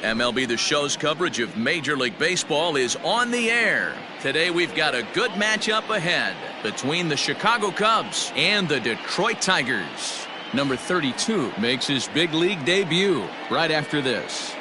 MLB The Show's coverage of Major League Baseball is on the air. Today we've got a good matchup ahead between the Chicago Cubs and the Detroit Tigers. Number 32 makes his big league debut right after this.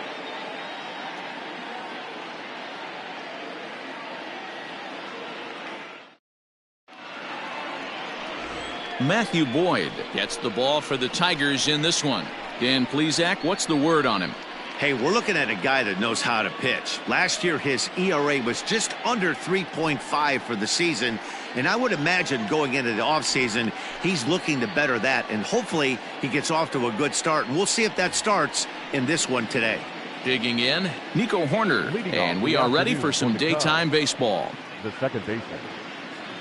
Matthew Boyd gets the ball for the Tigers in this one. Dan Plesac, what's the word on him? Hey, we're looking at a guy that knows how to pitch. Last year, his ERA was just under 3.5 for the season. And I would imagine going into the offseason, he's looking to better that. And hopefully he gets off to a good start. And we'll see if that starts in this one today. Digging in, Nico Horner. And we are ready for some daytime baseball. The second baseman,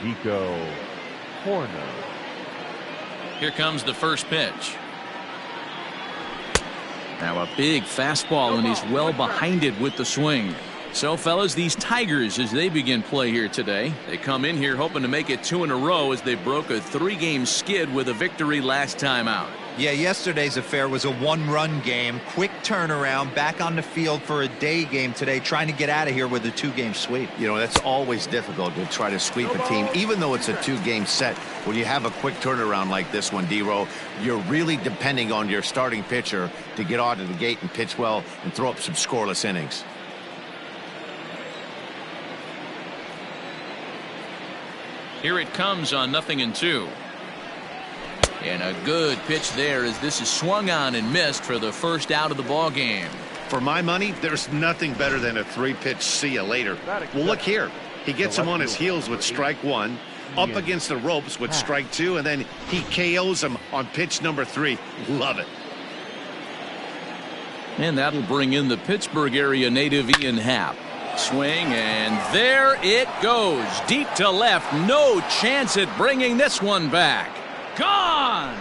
Nico Horner. Here comes the first pitch. Now a big fastball, and he's well behind it with the swing. So, fellas, these Tigers, as they begin play here today, they come in here hoping to make it 2 in a row as they broke a 3-game skid with a victory last time out. Yeah, yesterday's affair was a 1-run game. Quick turnaround, back on the field for a day game today, trying to get out of here with a 2-game sweep. You know, that's always difficult to try to sweep a team, even though it's a 2-game set. When you have a quick turnaround like this one, D-Row, you're really depending on your starting pitcher to get out of the gate and pitch well and throw up some scoreless innings. Here it comes on 0-2. And a good pitch there as this is swung on and missed for the first out of the ball game. For my money, there's nothing better than a 3-pitch see you later. Well, look here. He gets him on his heels with strike 1, up against the ropes with strike 2, and then he KOs him on pitch number 3. Love it. And that'll bring in the Pittsburgh area native Ian Happ. Swing, and there it goes. Deep to left. No chance at bringing this one back. Gone!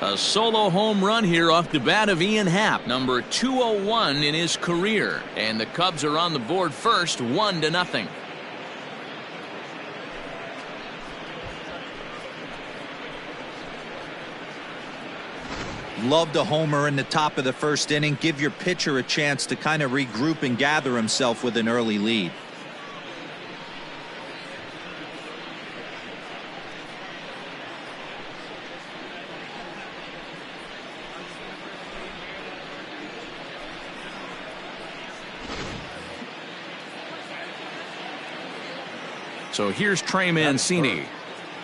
A solo home run here off the bat of Ian Happ, number 201 in his career. And the Cubs are on the board first, 1-0. Love the homer in the top of the first inning. Give your pitcher a chance to kind of regroup and gather himself with an early lead. So here's Trey Mancini,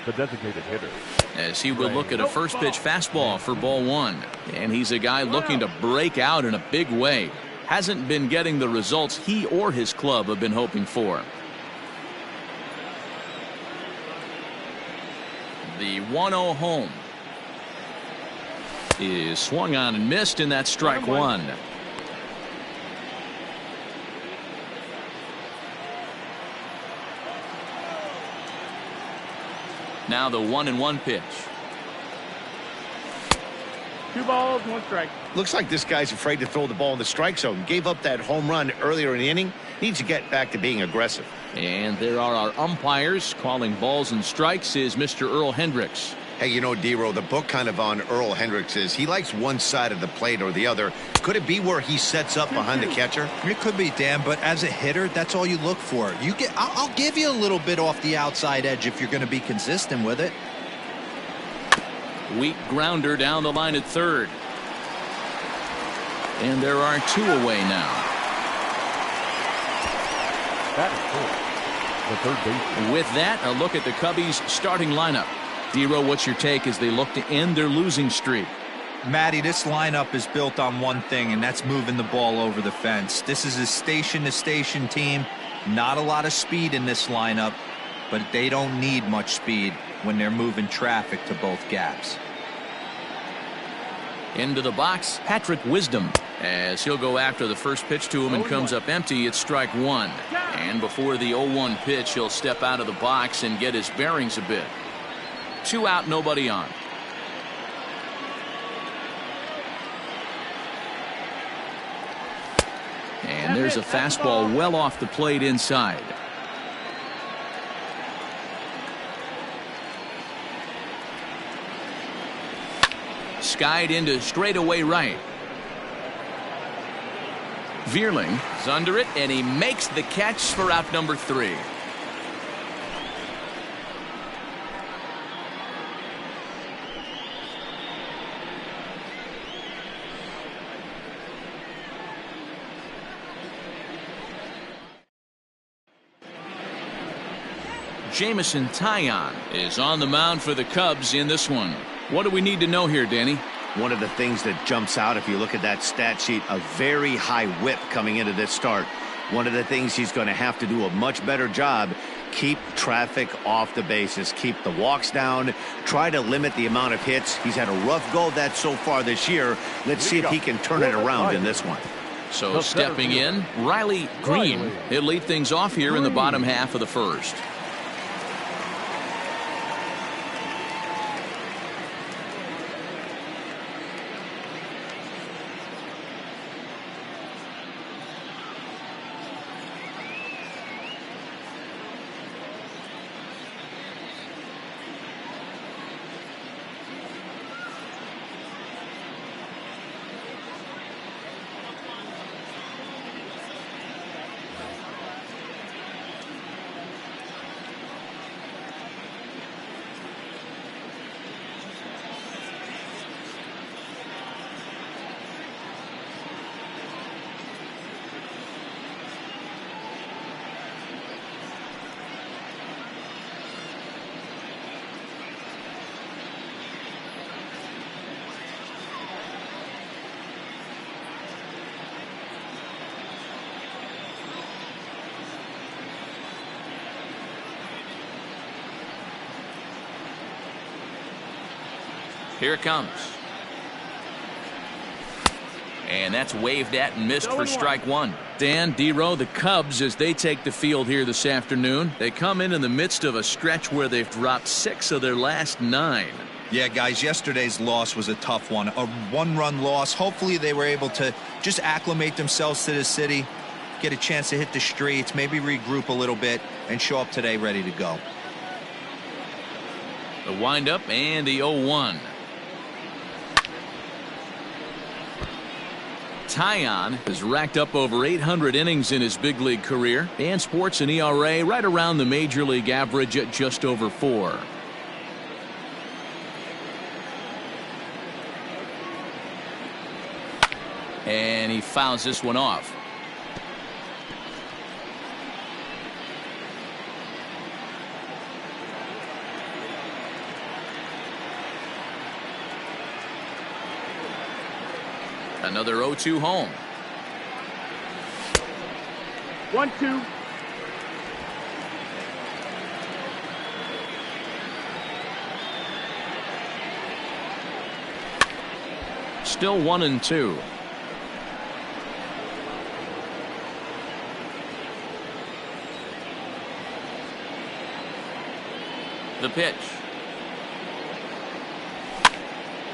the designated hitter, as he will look at a first pitch fastball for ball 1. And he's a guy looking to break out in a big way. Hasn't been getting the results he or his club have been hoping for. The 1-0 home is swung on and missed, and that's strike 1. Now the 1-1 pitch. 2 balls, 1 strike. Looks like this guy's afraid to throw the ball in the strike zone. Gave up that home run earlier in the inning. Needs to get back to being aggressive. And there are our umpires calling balls and strikes is Mr. Earl Hendricks. Hey, you know, D-Row, the book kind of on Earl Hendricks is he likes one side of the plate or the other. Could it be where he sets up behind the catcher? It could be, Dan, but as a hitter, that's all you look for. I'll give you a little bit off the outside edge if you're going to be consistent with it. Weak grounder down the line at third. And there are 2 away now. That is cool. The third baseman. With that, a look at the Cubbies starting lineup. D-Row, what's your take as they look to end their losing streak? Matty, this lineup is built on one thing, and that's moving the ball over the fence. This is a station-to-station team. Not a lot of speed in this lineup, but they don't need much speed when they're moving traffic to both gaps. Into the box, Patrick Wisdom, as he'll go after the first pitch to him and comes up empty. It's strike 1. And before the 0-1 pitch, he'll step out of the box and get his bearings a bit. 2 out, nobody on. And there's a fastball well off the plate inside. skied into straightaway right. Vierling is under it, and he makes the catch for out number 3. Jamison Taillon is on the mound for the Cubs in this one. What do we need to know here, Danny? One of the things that jumps out, if you look at that stat sheet, a very high whip coming into this start. One of the things he's going to have to do a much better job, keep traffic off the bases, keep the walks down, try to limit the amount of hits. He's had a rough go of that so far this year. Let's see if he can turn it around in this one. So stepping in, Riley Green. He'll lead things off here in the bottom half of the first. Here it comes. And that's waved at and missed for strike 1. Dan, D-Row, the Cubs, as they take the field here this afternoon, they come in the midst of a stretch where they've dropped 6 of their last 9. Yeah, guys, yesterday's loss was a tough one. A one-run loss. Hopefully they were able to just acclimate themselves to the city, get a chance to hit the streets, maybe regroup a little bit, and show up today ready to go. The windup and the 0-1. Taillon has racked up over 800 innings in his big league career and sports an ERA right around the major league average at just over 4. And he fouls this one off. Another 0-2 home. 1-2. Still 1-2. The pitch.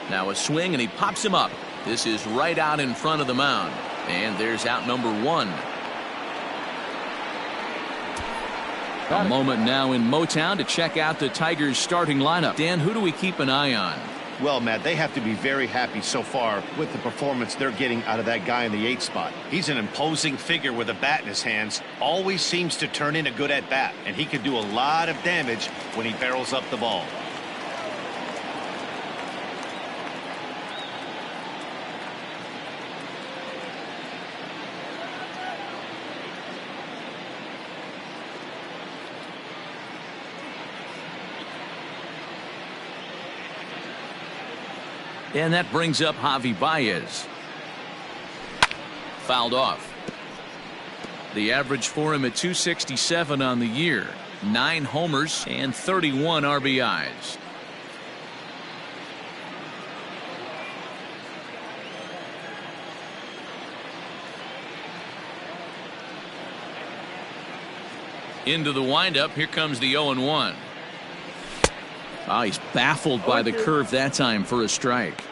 Now a swing, and he pops him up. This is right out in front of the mound. And there's out number 1. A moment now in Motown to check out the Tigers starting lineup. Dan, who do we keep an eye on? Well, Matt, they have to be very happy so far with the performance they're getting out of that guy in the 8th spot. He's an imposing figure with a bat in his hands. Always seems to turn in a good at-bat, and he can do a lot of damage when he barrels up the ball. And that brings up Javi Baez. Fouled off. The average for him at 267 on the year. 9 homers and 31 RBIs. Into the windup. Here comes the 0-1. Oh, he's baffled by the curve that time for a strike.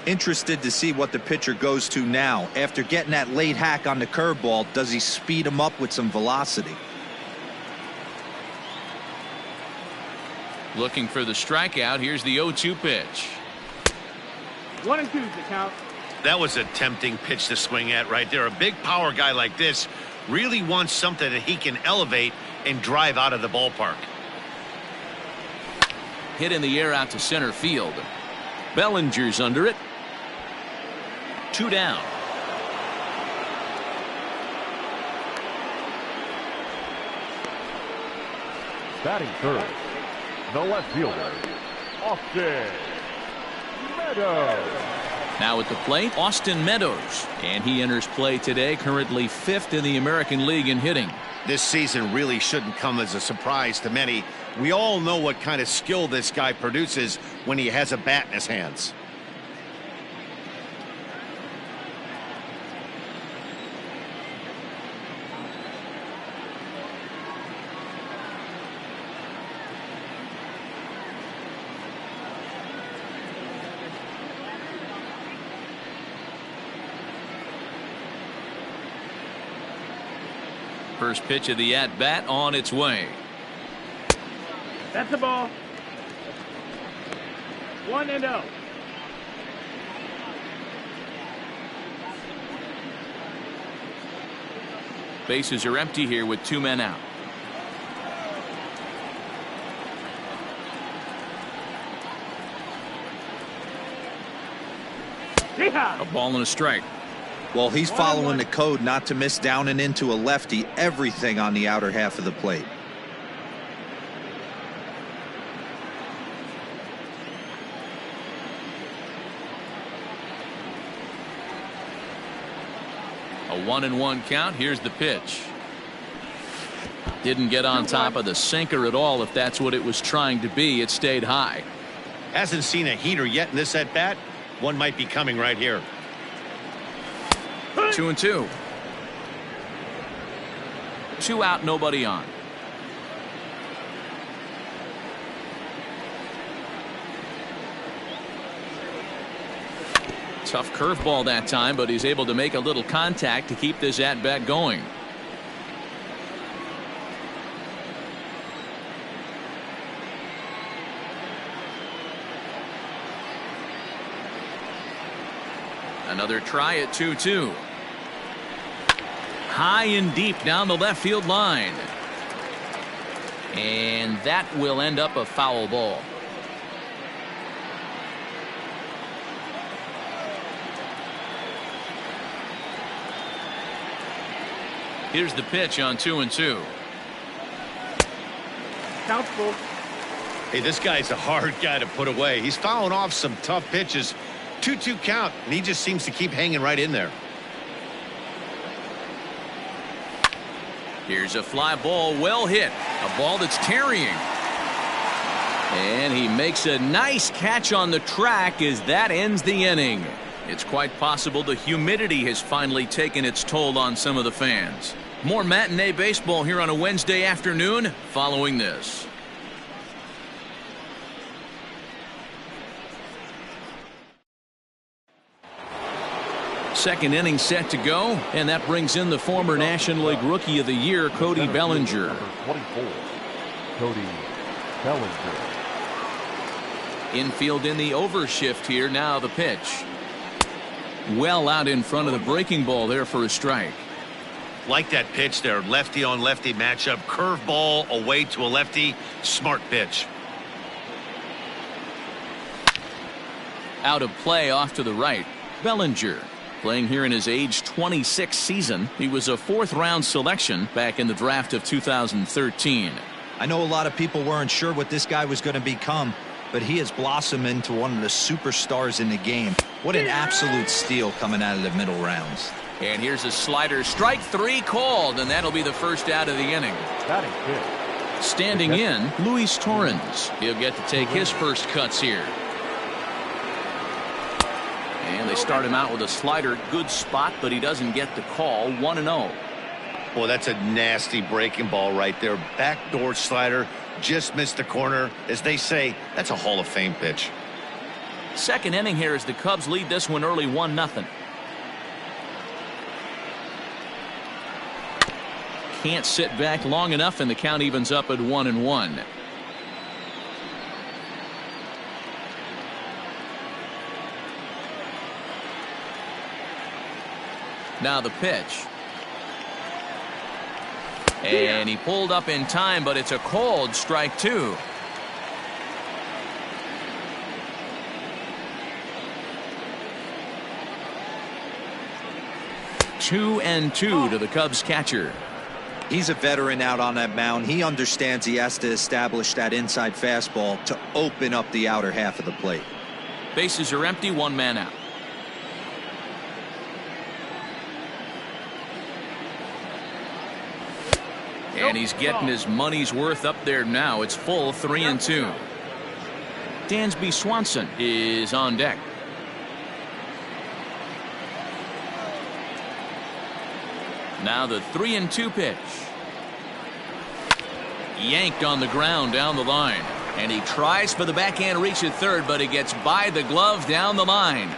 Interested to see what the pitcher goes to now. After getting that late hack on the curveball, does he speed him up with some velocity? Looking for the strikeout. Here's the 0-2 pitch. 1-2 is the count. That was a tempting pitch to swing at right there. A big power guy like this really wants something that he can elevate and drive out of the ballpark. Hit in the air out to center field. Bellinger's under it. 2 down. Batting third, the left fielder, Austin Meadows. Now at the plate, Austin Meadows. And he enters play today, currently 5th in the American League in hitting. This season really shouldn't come as a surprise to many. We all know what kind of skill this guy produces when he has a bat in his hands. First pitch of the at-bat on its way. That's the ball. 1-0. Bases are empty here with 2 men out. Yeehaw! A ball and a strike. Well, he's following the code not to miss down and into a lefty. Everything on the outer half of the plate. A 1-1 count. Here's the pitch. Didn't get on top of the sinker at all. If that's what it was trying to be, it stayed high. Hasn't seen a heater yet in this at bat. One might be coming right here. 2-2. 2 out, nobody on. Tough curveball that time, but he's able to make a little contact to keep this at bat going. Another try at 2-2. High and deep down the left field line. And that will end up a foul ball. Here's the pitch on 2-2. Count's full. Hey, this guy's a hard guy to put away. He's fouling off some tough pitches. 2-2 count, and he just seems to keep hanging right in there. Here's a fly ball, well hit. A ball that's carrying. And he makes a nice catch on the track as that ends the inning. It's quite possible the humidity has finally taken its toll on some of the fans. More matinee baseball here on a Wednesday afternoon following this. Second inning set to go, and that brings in the former National League Rookie of the Year, Cody Bellinger. Number 24, Cody Bellinger. Infield in the overshift here. Now the pitch. Well out in front of the breaking ball there for a strike. Like that pitch there, lefty on lefty matchup, curveball away to a lefty, smart pitch. Out of play off to the right. Bellinger playing here in his age 26 season. He was a 4th-round selection back in the draft of 2013. I know a lot of people weren't sure what this guy was going to become, but he has blossomed into one of the superstars in the game. What an absolute steal coming out of the middle rounds. And here's a slider. Strike 3 called, and that'll be the first out of the inning. Batting fifth. Standing in, Luis Torrens. He'll get to take his first cuts here. And they start him out with a slider. Good spot, but he doesn't get the call. 1-0. Boy, that's a nasty breaking ball right there. Backdoor slider. Just missed the corner. As they say, that's a Hall of Fame pitch. Second inning here as the Cubs lead this one early 1-0. Can't sit back long enough, and the count evens up at 1-1. Now the pitch. And he pulled up in time, but it's a called strike 2. Two and two to the Cubs catcher. He's a veteran out on that mound. He understands he has to establish that inside fastball to open up the outer half of the plate. Bases are empty, 1 man out. And he's getting his money's worth up there now. It's full 3-2. Dansby Swanson is on deck. Now the 3-2 pitch. Yanked on the ground down the line. And he tries for the backhand reach at third, but it gets by the glove down the line.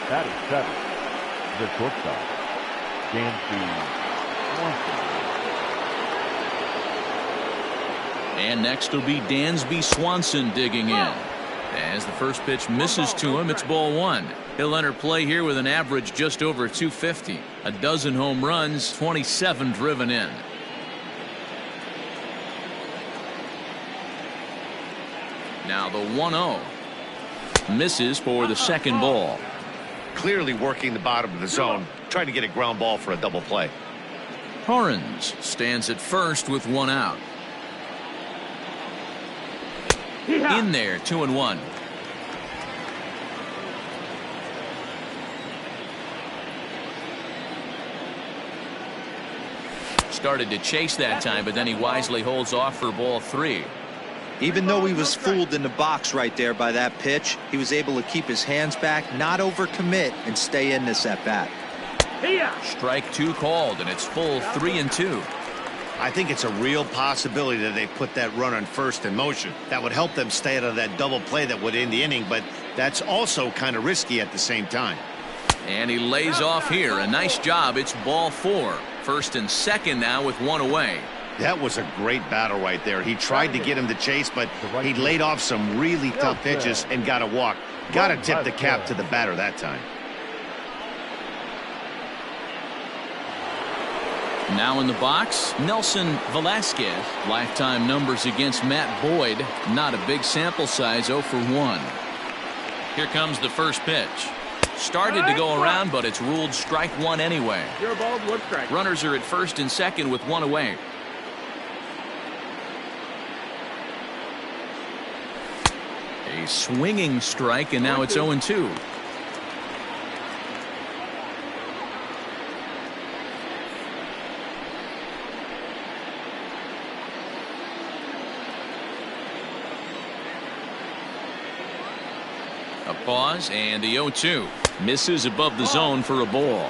That is 7. The shortstop, Dansby Swanson. And next will be Dansby Swanson digging in. As the first pitch misses to him, it's ball 1. He'll enter play here with an average just over 250. A dozen home runs, 27 driven in. Now the 1-0. Misses for the second ball. Clearly working the bottom of the zone, trying to get a ground ball for a double play. Torrens stands at first with 1 out. In there, 2-1. Started to chase that time, but then he wisely holds off for ball 3. Even though he was fooled in the box right there by that pitch, he was able to keep his hands back, not overcommit, and stay in this at bat. Strike 2 called, and it's full 3-2. I think it's a real possibility that they put that run on first in motion. That would help them stay out of that double play that would end the inning, but that's also kind of risky at the same time. And he lays off here. A nice job. It's ball 4. First and second now with 1 away. That was a great battle right there. He tried to get him to chase, but he laid off some really tough pitches and got a walk. Got to tip the cap to the batter that time. Now in the box, Nelson Velasquez. Lifetime numbers against Matt Boyd. Not a big sample size, 0 for 1. Here comes the first pitch. Started to go around, but it's ruled strike 1 anyway. You're ball, 1 strike. Runners are at first and second with 1 away. A swinging strike, and now it's 0-2. A pause, and the 0-2. Misses above the zone for a ball.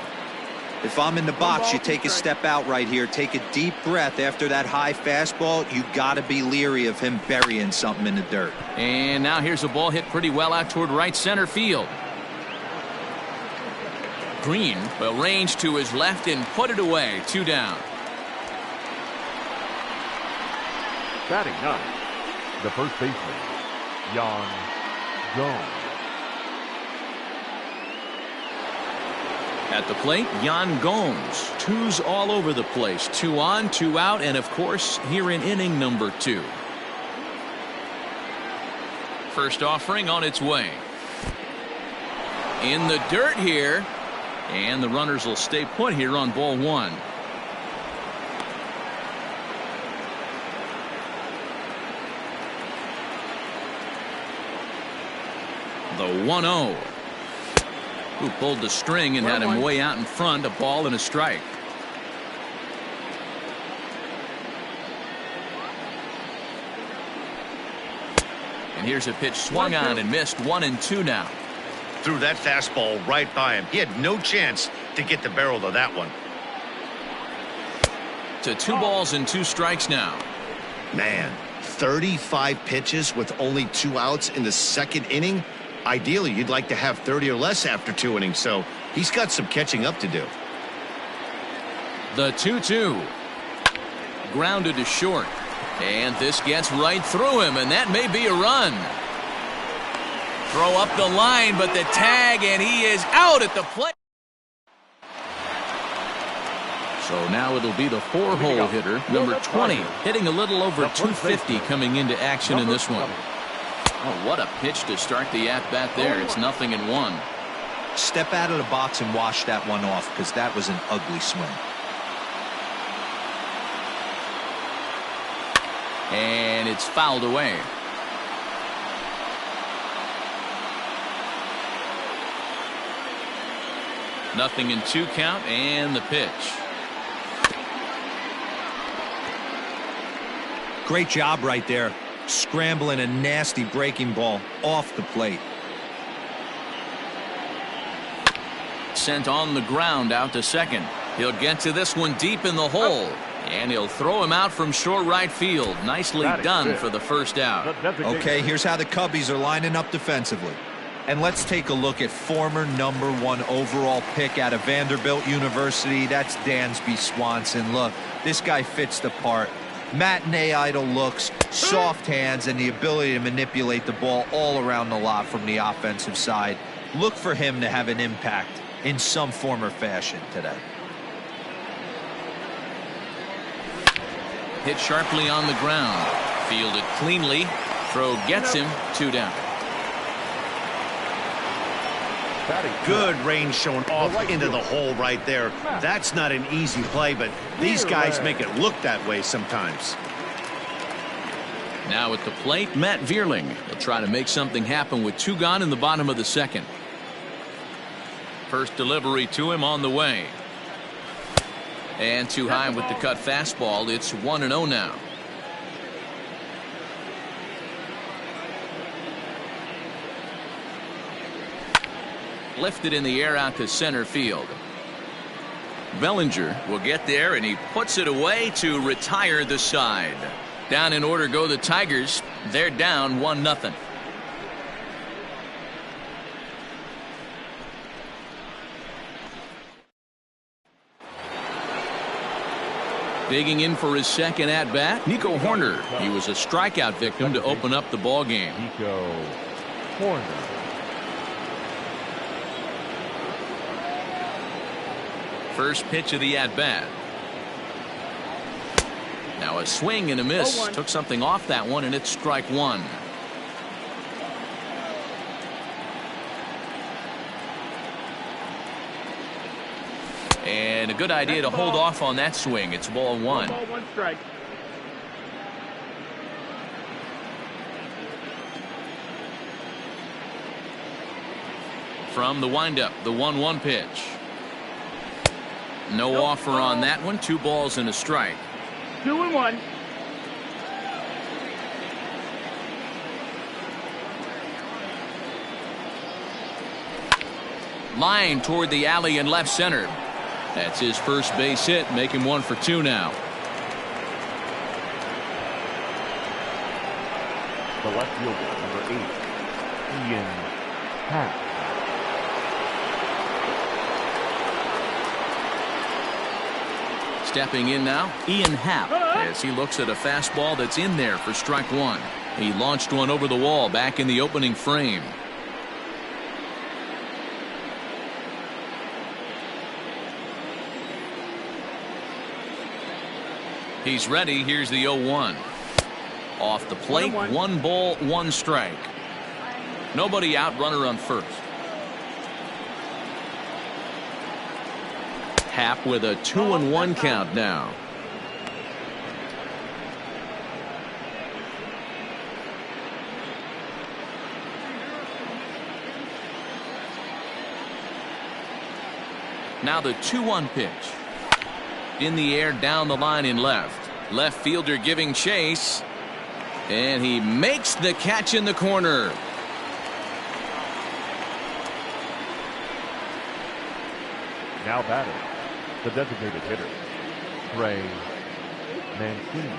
If I'm in the box, you take a step out right here. Take a deep breath after that high fastball. You got to be leery of him burying something in the dirt. And now here's a ball hit pretty well out toward right center field. Green will range to his left and put it away. 2 down. Batting 9, the first baseman, Taillon. At the plate, Yan Gomes. 2s all over the place. 2 on, 2 out, and of course, here in inning number 2. First offering on its way. In the dirt here, and the runners will stay put here on ball 1. The 1-0. Who pulled the string and had him way out in front. A ball and a strike. And here's a pitch swung on and missed. 1-2 now. Threw that fastball right by him. He had no chance to get the barrel to that one. To 2 balls and 2 strikes now. Man, 35 pitches with only 2 outs in the second inning. Ideally, you'd like to have 30 or less after 2 innings, so he's got some catching up to do. The 2-2. Grounded to short. And this gets right through him, and that may be a run. throw up the line, but the tag, and he is out at the plate. So now it'll be the four-hole hitter, number 20, hitting a little over 250 coming into action in this one. Oh, what a pitch to start the at-bat there. It's 0-1. Step out of the box and wash that one off, because that was an ugly swing. And it's fouled away. Nothing in 2 count, and the pitch. Great job right there, scrambling a nasty breaking ball off the plate. Sent on the ground out to second. He'll get to this one deep in the hole, and he'll throw him out from short right field. Nicely done for the first out. Okay, here's how the Cubbies are lining up defensively. And let's take a look at former #1 overall pick out of Vanderbilt University. That's Dansby Swanson. Look, this guy fits the part. Matinee idol looks, soft hands, and the ability to manipulate the ball all around the lot from the offensive side. Look for him to have an impact in some form or fashion today. Hit sharply on the ground. Fielded cleanly. Throw gets him. 2 down. Good range showing off into the hole right there. That's not an easy play, but these guys make it look that way sometimes. Now at the plate, Matt Vierling. He'll try to make something happen with 2 gone in the bottom of the second. First delivery to him on the way. And too high with the cut fastball. It's 1-0 now. Lifted in the air out to center field. Bellinger will get there, and he puts it away to retire the side. Down in order go the Tigers. They're down 1-0. Digging in for his second at-bat, Nico Horner. He was a strikeout victim to open up the ball game. Nico Horner. First pitch of the at-bat. Now a swing and a miss. 0-1. Took something off that one, and it's strike 1. And a good idea to hold off on that swing. It's ball 1. 1 strike. From the windup, the 1-1 pitch. No offer on that one. 2 balls and a strike. 2-1. Line toward the alley in left center. That's his first base hit. Make him 1 for 2 now. The left fielder, number 8, Ian Happ. Stepping in now, Ian Happ, as he looks at a fastball that's in there for strike 1. He launched one over the wall back in the opening frame. He's ready. Here's the 0-1. Off the plate, 1 ball, 1 strike. Nobody out, runner on first. Happ with a 2-1 count now. Now the 2-1 pitch. In the air, down the line in left. Left fielder giving chase. And he makes the catch in the corner. Now batting, the designated hitter, Trey Mancini.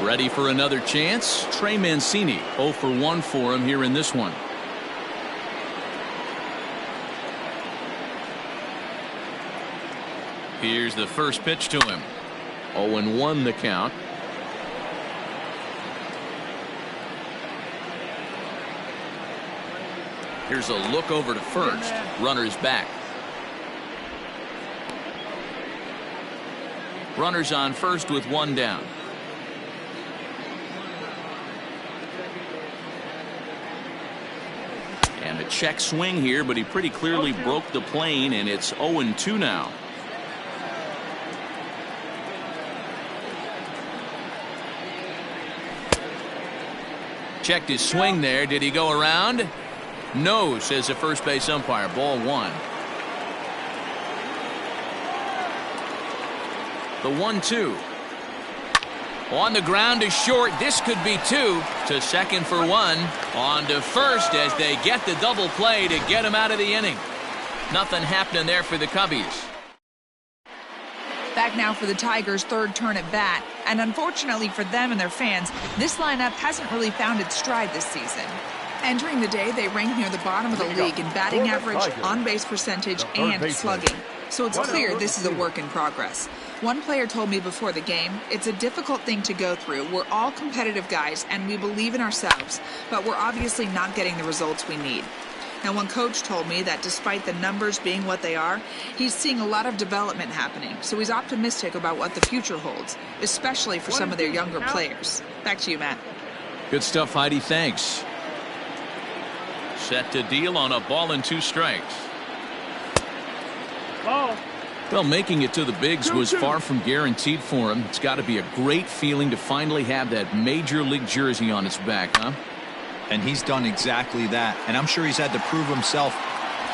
Ready for another chance? Trey Mancini, 0 for 1 for him here in this one. Here's the first pitch to him. 0-1 the count. Here's a look over to first. Runner's back. Runners on first with one down. And a check swing here, but he pretty clearly broke the plane, and it's 0-2 now. Checked his swing there. Did he go around? No, says the first base umpire. Ball one. The 1-2. On the ground to short. This could be two. To second for one. On to first as they get the double play to get him out of the inning. Nothing happening there for the Cubbies. Back now for the Tigers' third turn at bat. And unfortunately for them and their fans, this lineup hasn't really found its stride this season. Entering the day, they ranked near the bottom of the league in batting average, on-base percentage, and slugging. So it's clear this is a work in progress. One player told me before the game, it's a difficult thing to go through. We're all competitive guys, and we believe in ourselves, but we're obviously not getting the results we need. Now, one coach told me that despite the numbers being what they are, he's seeing a lot of development happening, so he's optimistic about what the future holds, especially for some of their younger players. Back to you, Matt. Good stuff, Heidi. Thanks. Set to deal on a ball and 2 strikes. Ball. Well, making it to the bigs was far from guaranteed for him. It's got to be a great feeling to finally have that major league jersey on his back, huh? And he's done exactly that. And I'm sure he's had to prove himself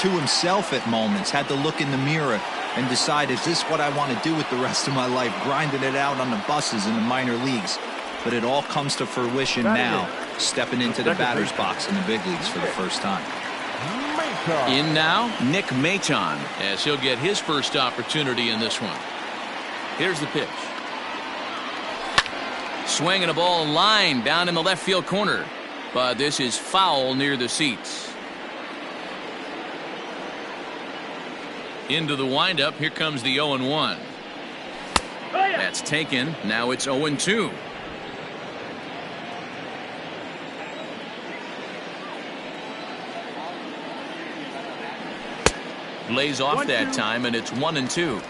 to himself at moments, had to look in the mirror and decide, is this what I want to do with the rest of my life, grinding it out on the buses in the minor leagues. But it all comes to fruition now, stepping into the batter's box in the big leagues for the first time. In now, Nick Maton, as he'll get his first opportunity in this one. Here's the pitch. Swinging a ball line down in the left field corner. But this is foul near the seats. Into the windup. Here comes the 0-1. That's taken. Now it's 0-2. Lays off that time, and it's 1-2.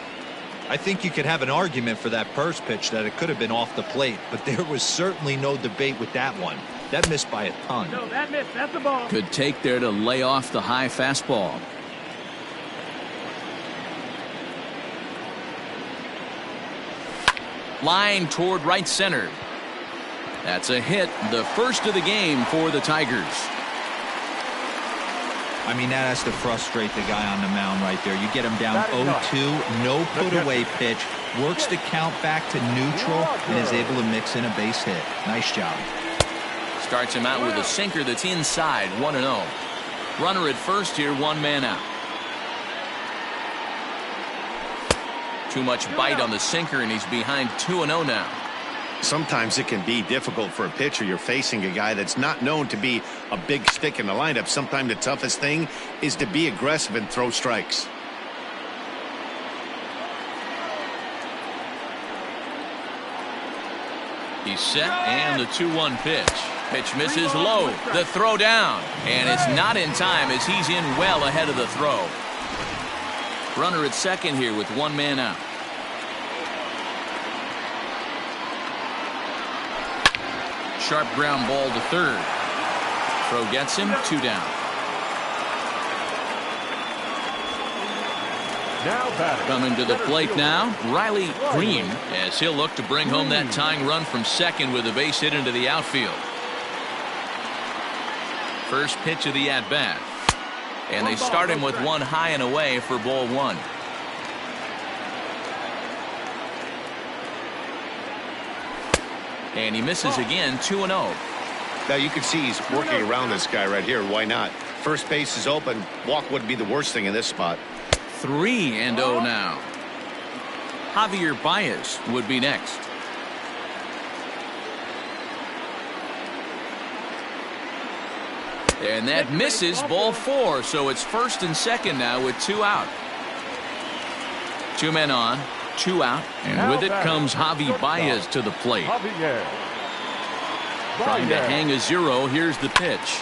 I think you could have an argument for that first pitch that it could have been off the plate, but there was certainly no debate with that one. That missed by a ton. No, that missed. That's the ball. Good take there to lay off the high fastball. Line toward right center. That's a hit, the first of the game for the Tigers. I mean, that has to frustrate the guy on the mound right there. You get him down 0-2, no put-away pitch, works the count back to neutral, and is able to mix in a base hit. Nice job. Starts him out with a sinker that's inside, 1-0. Runner at first here, 1 man out. Too much bite on the sinker, and he's behind 2-0 now. Sometimes it can be difficult for a pitcher. You're facing a guy that's not known to be a big stick in the lineup. Sometimes the toughest thing is to be aggressive and throw strikes. He's set, and the 2-1 pitch. Pitch misses low. The throw down, and it's not in time as he's in well ahead of the throw. Runner at second here with 1 man out. Sharp ground ball to third. Throw gets him, 2 down. Coming to the plate now, Riley Green, as he'll look to bring home that tying run from second with a base hit into the outfield. First pitch of the at-bat. And they start him with 1 high and away for ball 1. And he misses again, 2-0. Now you can see he's working around this guy right here. Why not? First base is open. Walk wouldn't be the worst thing in this spot. 3-0 now. Javier Baez would be next. And that misses, ball 4. So it's first and second now with 2 out. 2 men on, 2 out. And with it comes Javi Baez to the plate. Trying to hang a 0. Here's the pitch.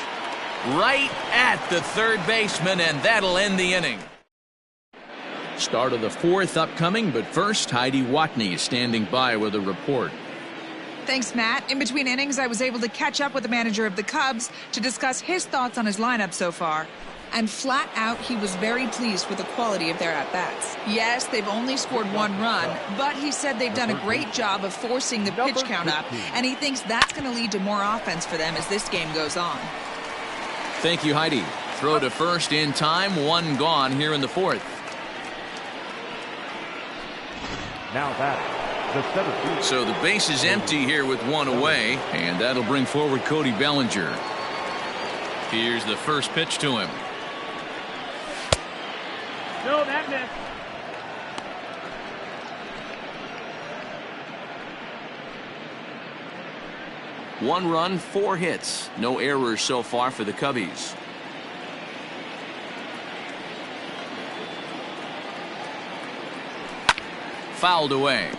right at the third baseman, and that'll end the inning. Start of the fourth upcoming, but first, Heidi Watney is standing by with a report. Thanks, Matt. In between innings, I was able to catch up with the manager of the Cubs to discuss his thoughts on his lineup so far. And flat out, he was very pleased with the quality of their at-bats. Yes, they've only scored 1 run, but he said they've done a great job of forcing the pitch count up, and he thinks that's going to lead to more offense for them as this game goes on. Thank you, Heidi. Throw to first in time, 1 gone here in the fourth. Now batting, the center field. So the base is empty here with 1 away, and that'll bring forward Cody Bellinger. Here's the first pitch to him. No, that missed. One run, 4 hits. No errors so far for the Cubbies. Fouled away.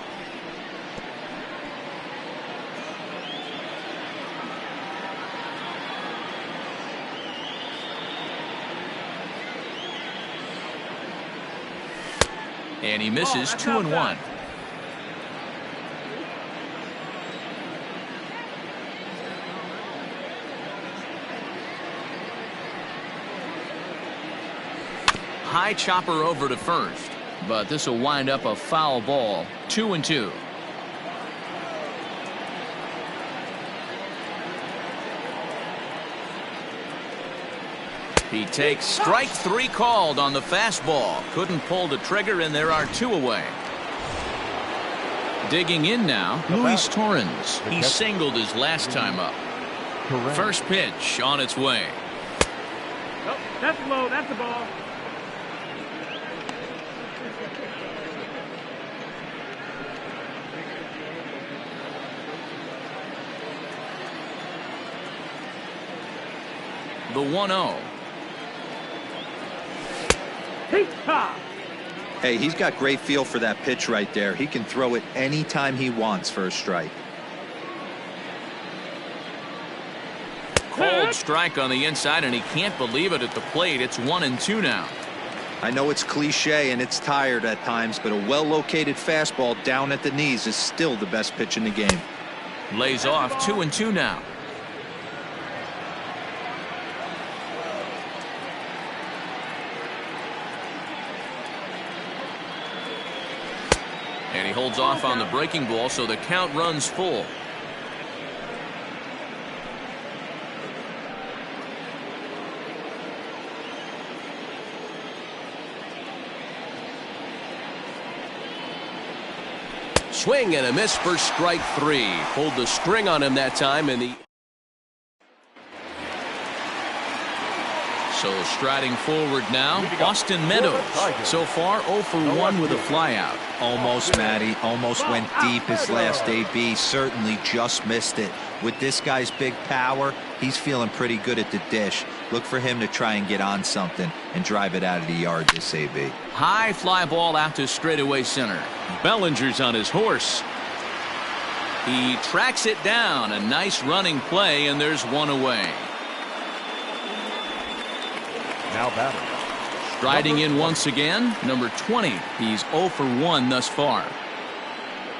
And he misses 2-1. High chopper over to first, but this will wind up a foul ball. 2-2. He takes strike 3 called on the fastball. Couldn't pull the trigger, and there are 2 away. Digging in now, Luis Torrens. He singled his last time up. First pitch on its way. Oh, that's low. That's the ball. The 1-0. Hey, he's got great feel for that pitch right there. He can throw it anytime he wants for a strike. Cold strike on the inside, and he can't believe it at the plate. It's 1-2 now. I know it's cliche and it's tired at times, but a well-located fastball down at the knees is still the best pitch in the game. Lays off 2-2 now. And he holds off on the breaking ball, so the count runs full. Swing and a miss for strike 3. Pulled the string on him that time, and so striding forward now, Austin Meadows. So far 0 for 1 with a flyout. Almost, Matty. Almost went deep his last AB. Certainly just missed it. With this guy's big power, he's feeling pretty good at the dish. Look for him to try and get on something and drive it out of the yard this AB. High fly ball out to straightaway center. Bellinger's on his horse. He tracks it down. A nice running play, and there's 1 away. Now batting. Striding in once again, number 20. He's 0 for 1 thus far.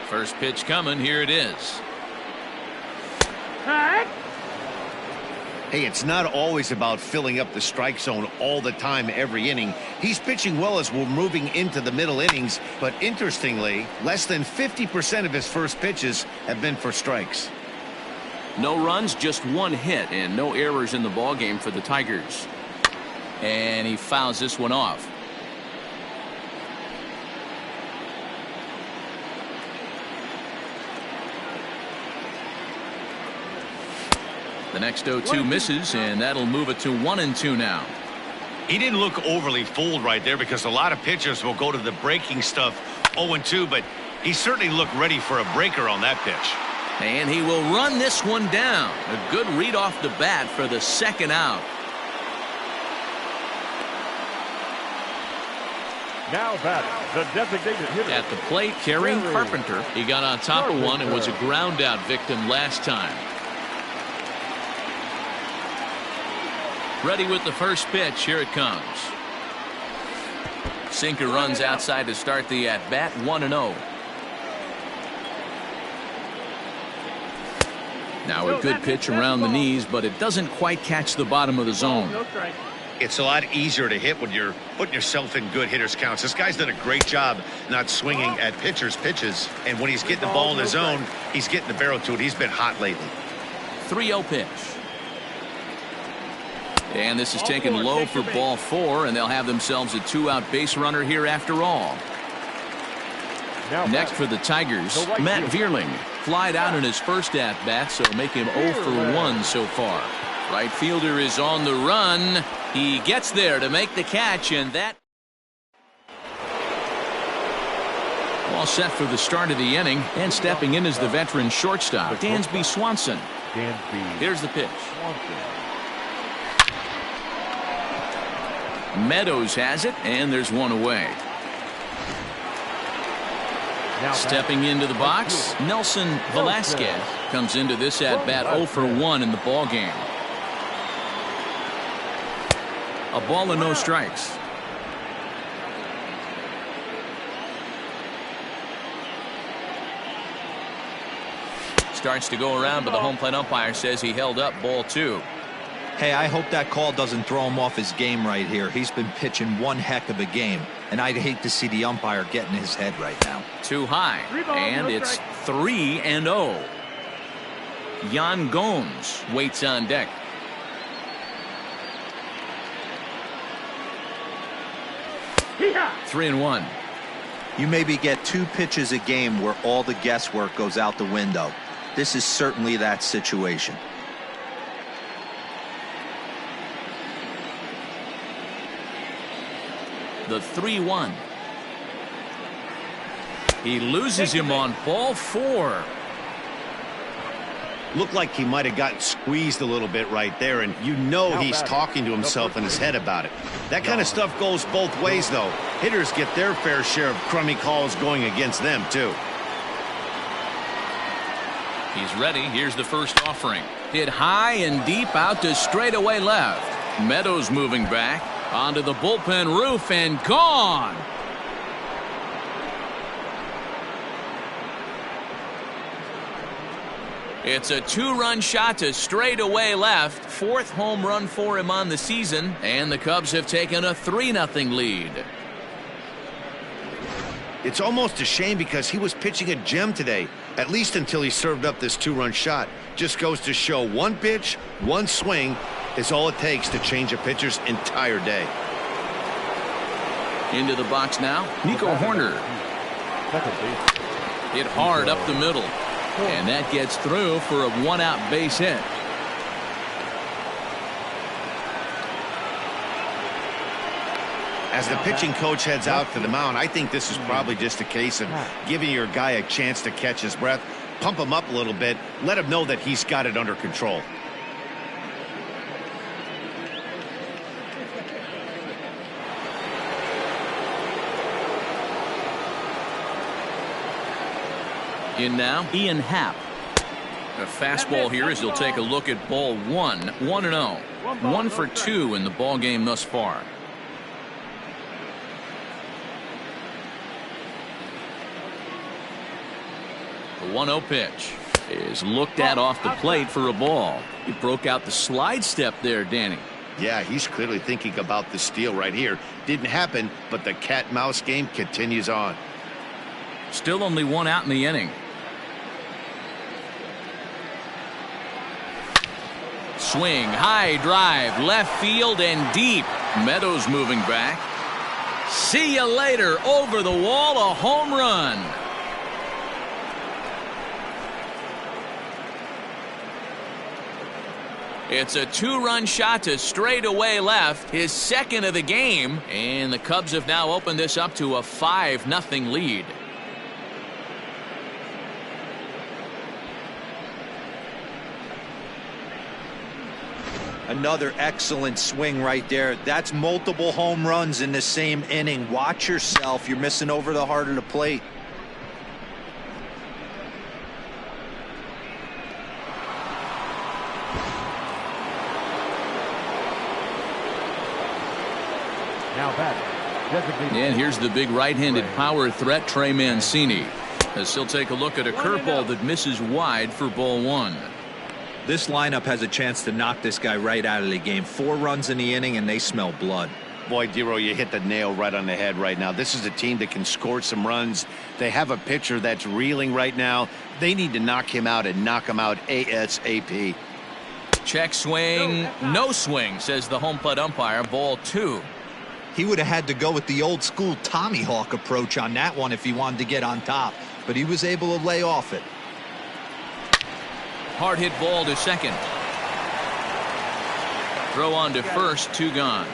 First pitch coming. Here it is. Hey, it's not always about filling up the strike zone all the time every inning. He's pitching well as we're moving into the middle innings, but interestingly, less than 50% of his first pitches have been for strikes. No runs, just 1 hit, and no errors in the ballgame for the Tigers. And he fouls this one off. The next 0-2 misses, and that'll move it to 1-2 now. He didn't look overly fooled right there because a lot of pitchers will go to the breaking stuff 0-2, but he certainly looked ready for a breaker on that pitch. And he will run this one down. A good read off the bat for the second out. Now batting, the designated hitter. At the plate, carrying Carpenter. He got on top of one and was a ground out victim last time. Ready with the first pitch. Here it comes. Sinker runs outside to start the at-bat. 1-0. Now a good pitch around the knees, but it doesn't quite catch the bottom of the zone. No strike. It's a lot easier to hit when you're putting yourself in good hitters counts. This guy's done a great job not swinging at pitchers' pitches. And when he's getting the ball in the zone, he's getting the barrel to it. He's been hot lately. 3-0 pitch. And this is taken low for ball 4, and they'll have themselves a 2-out base runner here after all. Next for the Tigers, Matt Vierling. Flied out in his first at-bat, so make him 0 for 1 so far. Right fielder is on the run. He gets there to make the catch, and that all set for the start of the inning. And stepping in is the veteran shortstop, Dansby Swanson. Here's the pitch. Meadows has it, and there's one away. Stepping into the box, Nelson Velasquez comes into this at-bat 0 for 1 in the ball game. A ball and no strikes. Starts to go around, but the home plate umpire says he held up ball 2. Hey, I hope that call doesn't throw him off his game right here. He's been pitching one heck of a game, and I'd hate to see the umpire get in his head right now. Too high, and it's 3-0. Yan Gomes waits on deck. Hee-haw! 3-1. You maybe get 2 pitches a game where all the guesswork goes out the window. This is certainly that situation. The 3-1. He loses him on ball 4. Looked like he might have gotten squeezed a little bit right there, and you know he's talking to himself in his head about it. That kind of stuff goes both ways, though. Hitters get their fair share of crummy calls going against them, too. He's ready. Here's the first offering. Hit high and deep out to straightaway left. Meadows moving back onto the bullpen roof and gone. It's a 2-run shot to straightaway left. 4th home run for him on the season, and the Cubs have taken a 3-0 lead. It's almost a shame because he was pitching a gem today, at least until he served up this 2-run shot. Just goes to show one pitch, one swing is all it takes to change a pitcher's entire day. Into the box now, Nico Horner. Hit hard up the middle. And that gets through for a 1-out base hit. As the pitching coach heads out to the mound, I think this is probably just a case of giving your guy a chance to catch his breath, pump him up a little bit, let him know that he's got it under control. In now, Ian Happ. A fastball here as he'll take a look at ball 1. 1-0. 1 for 2 in the ball game thus far. The 1-0 pitch is looked at off the plate for a ball. He broke out the slide step there, Danny. Yeah, he's clearly thinking about the steal right here. Didn't happen, but the cat-mouse game continues on. Still only 1 out in the inning. Swing, high drive, left field and deep. Meadows moving back. See you later. Over the wall, a home run. It's a 2-run shot to straightaway left, his 2nd of the game, and the Cubs have now opened this up to a 5-0 lead. Another excellent swing right there. That's multiple home runs in the same inning. Watch yourself. You're missing over the heart of the plate. Now batting, designated. And here's the big right-handed power threat, Trey Mancini, as he'll take a look at a curveball that misses wide for ball one. This lineup has a chance to knock this guy right out of the game. 4 runs in the inning, and they smell blood. Boy, Dero, you hit the nail right on the head right now. This is a team that can score some runs. They have a pitcher that's reeling right now. They need to knock him out and knock him out ASAP. Check swing, no swing, says the home plate umpire. Ball 2. He would have had to go with the old school Tommy Hawk approach on that one if he wanted to get on top, but he was able to lay off it. Hard hit ball to second. Throw on to first, 2 gone.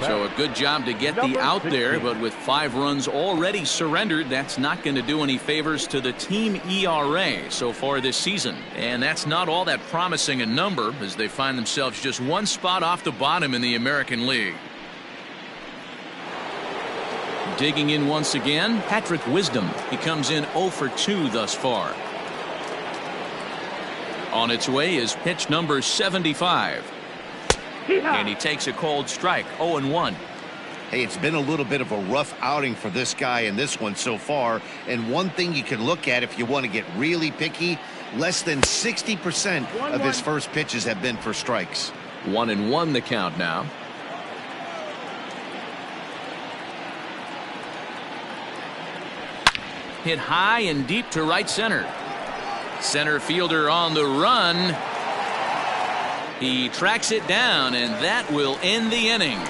So a good job to get the out there, but with 5 runs already surrendered, that's not going to do any favors to the team ERA so far this season. And that's not all that promising a number, as they find themselves just 1 spot off the bottom in the American League. Digging in once again, Patrick Wisdom. He comes in 0 for 2 thus far. On its way is pitch number 75. And he takes a cold strike, 0-1. Hey, it's been a little bit of a rough outing for this guy in this one so far. And one thing you can look at if you want to get really picky, less than 60% of his first pitches have been for strikes. 1-1 the count now. Hit high and deep to right center. Center fielder on the run. He tracks it down, and that will end the inning.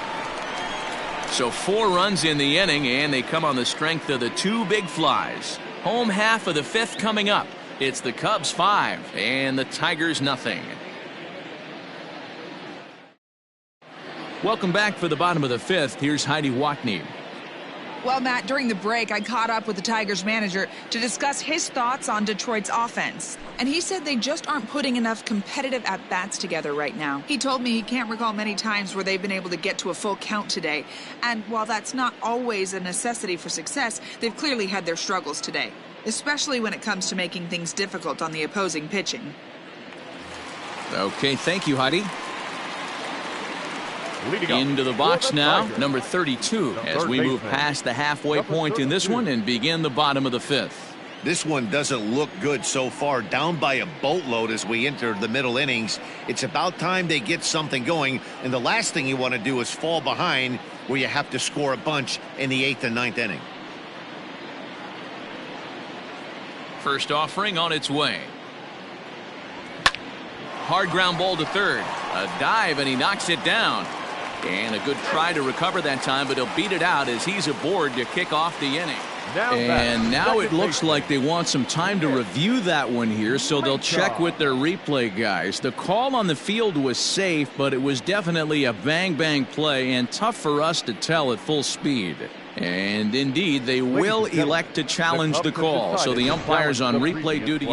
So 4 runs in the inning, and they come on the strength of the 2 big flies. Home half of the 5th coming up. It's the Cubs 5 and the Tigers nothing. Welcome back for the bottom of the 5th. Here's Heidi Watney. Well, Matt, during the break, I caught up with the Tigers manager to discuss his thoughts on Detroit's offense. And he said they just aren't putting enough competitive at-bats together right now. He told me he can't recall many times where they've been able to get to a full count today. And while that's not always a necessity for success, they've clearly had their struggles today, especially when it comes to making things difficult on the opposing pitching. Okay, thank you, Heidi. Into the box now, number 32, as we move past the halfway point in this one and begin the bottom of the 5th. This one doesn't look good so far, down by a boatload as we enter the middle innings. It's about time they get something going, and the last thing you want to do is fall behind where you have to score a bunch in the 8th and 9th inning. First offering on its way. Hard ground ball to third. A dive, and he knocks it down. And a good try to recover that time, but he'll beat it out as he's aboard to kick off the inning. And now it looks like they want some time to review that one here, so they'll check with their replay guys. The call on the field was safe, but it was definitely a bang-bang play and tough for us to tell at full speed. And indeed, they will elect to challenge the call, so the umpire's on replay duty.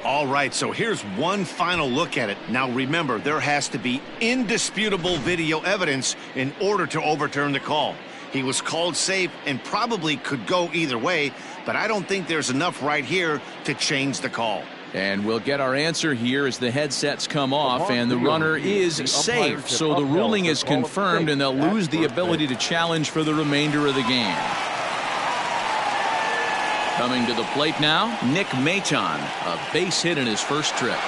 All right, so here's one final look at it. Now remember, there has to be indisputable video evidence in order to overturn the call. He was called safe and probably could go either way, but I don't think there's enough right here to change the call. And we'll get our answer here as the headsets come off, and the runner is safe. So the ruling is confirmed, and they'll lose the ability to challenge for the remainder of the game. Coming to the plate now, Nick Maton, a base hit in his first trip.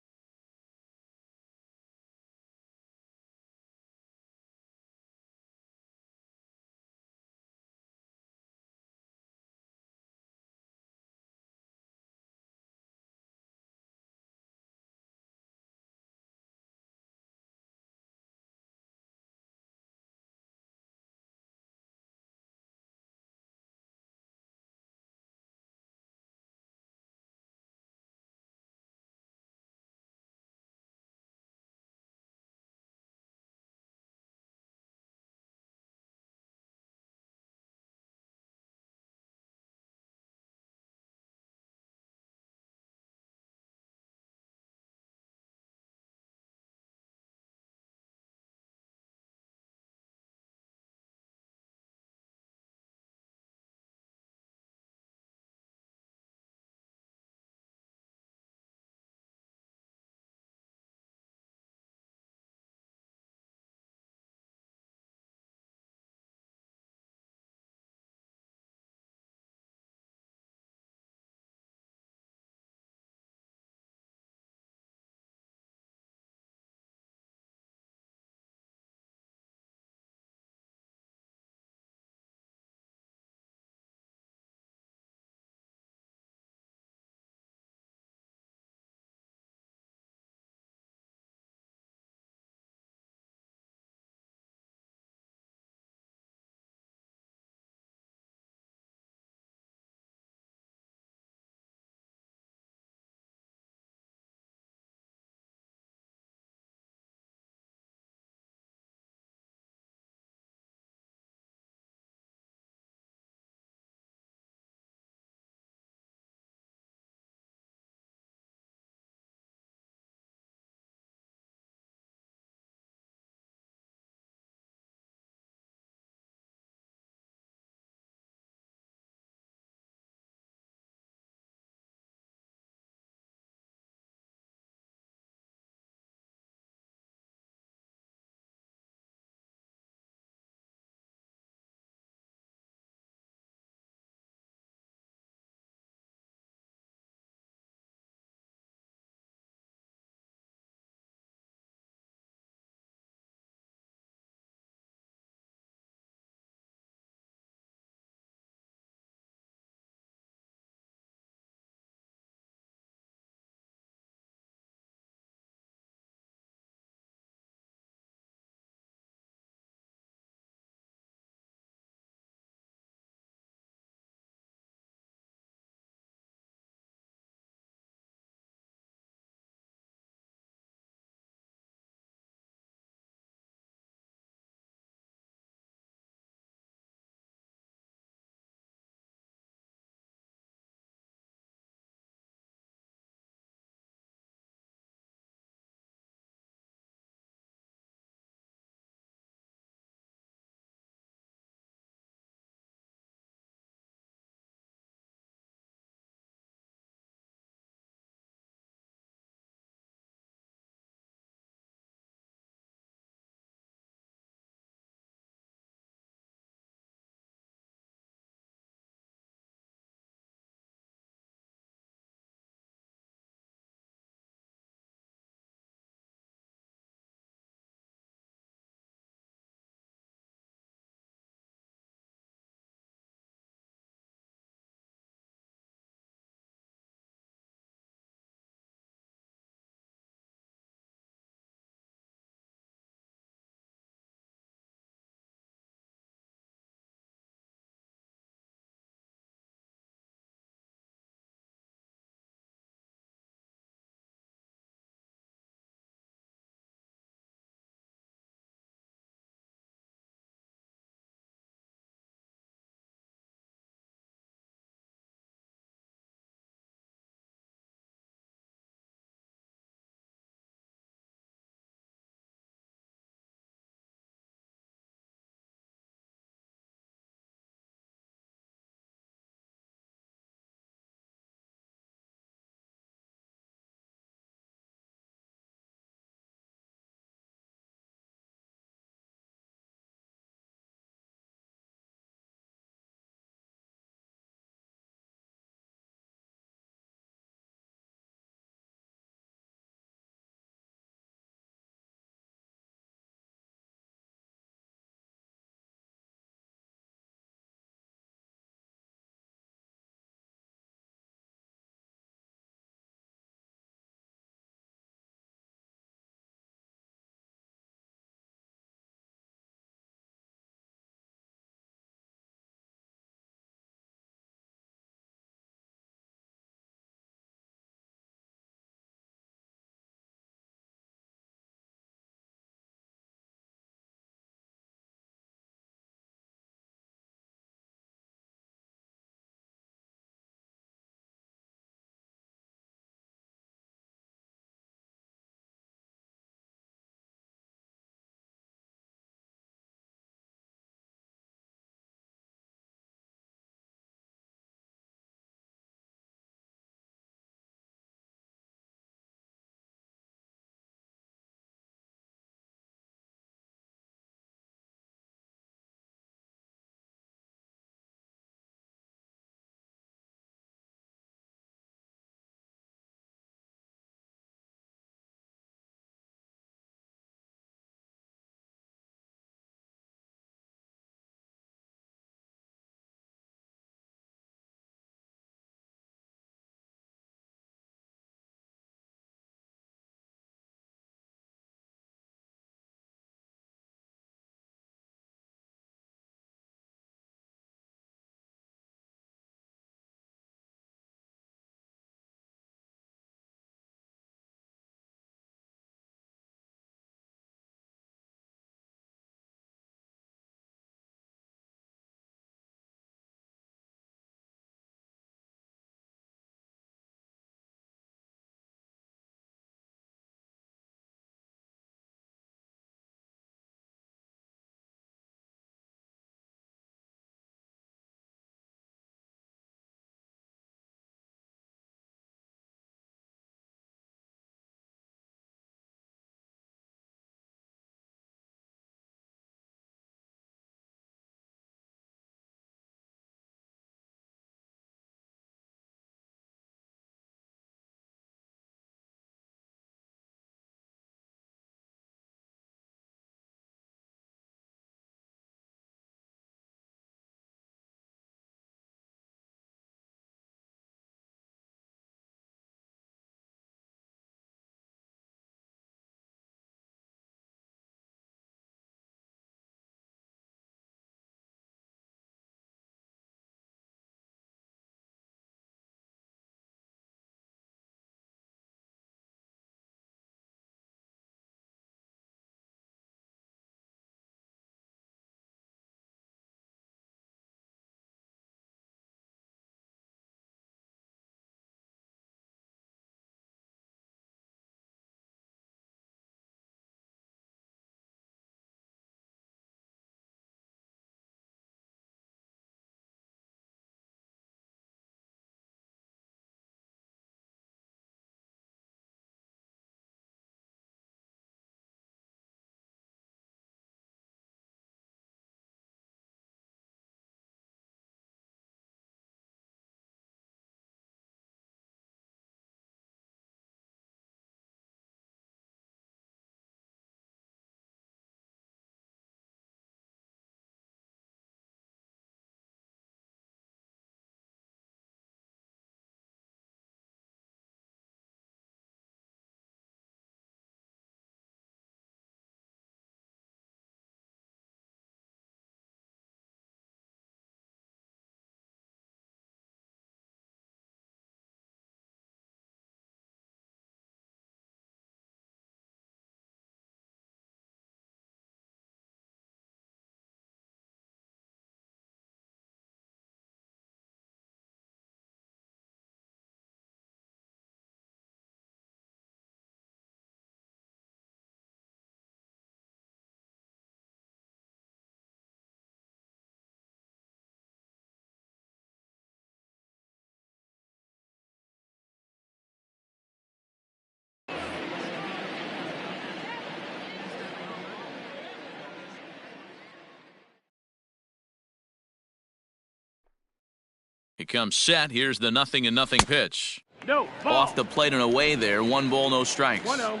He comes set. Here's the 0-0 pitch. No, ball. Off the plate and away there. 1 ball, no strikes. 1-0.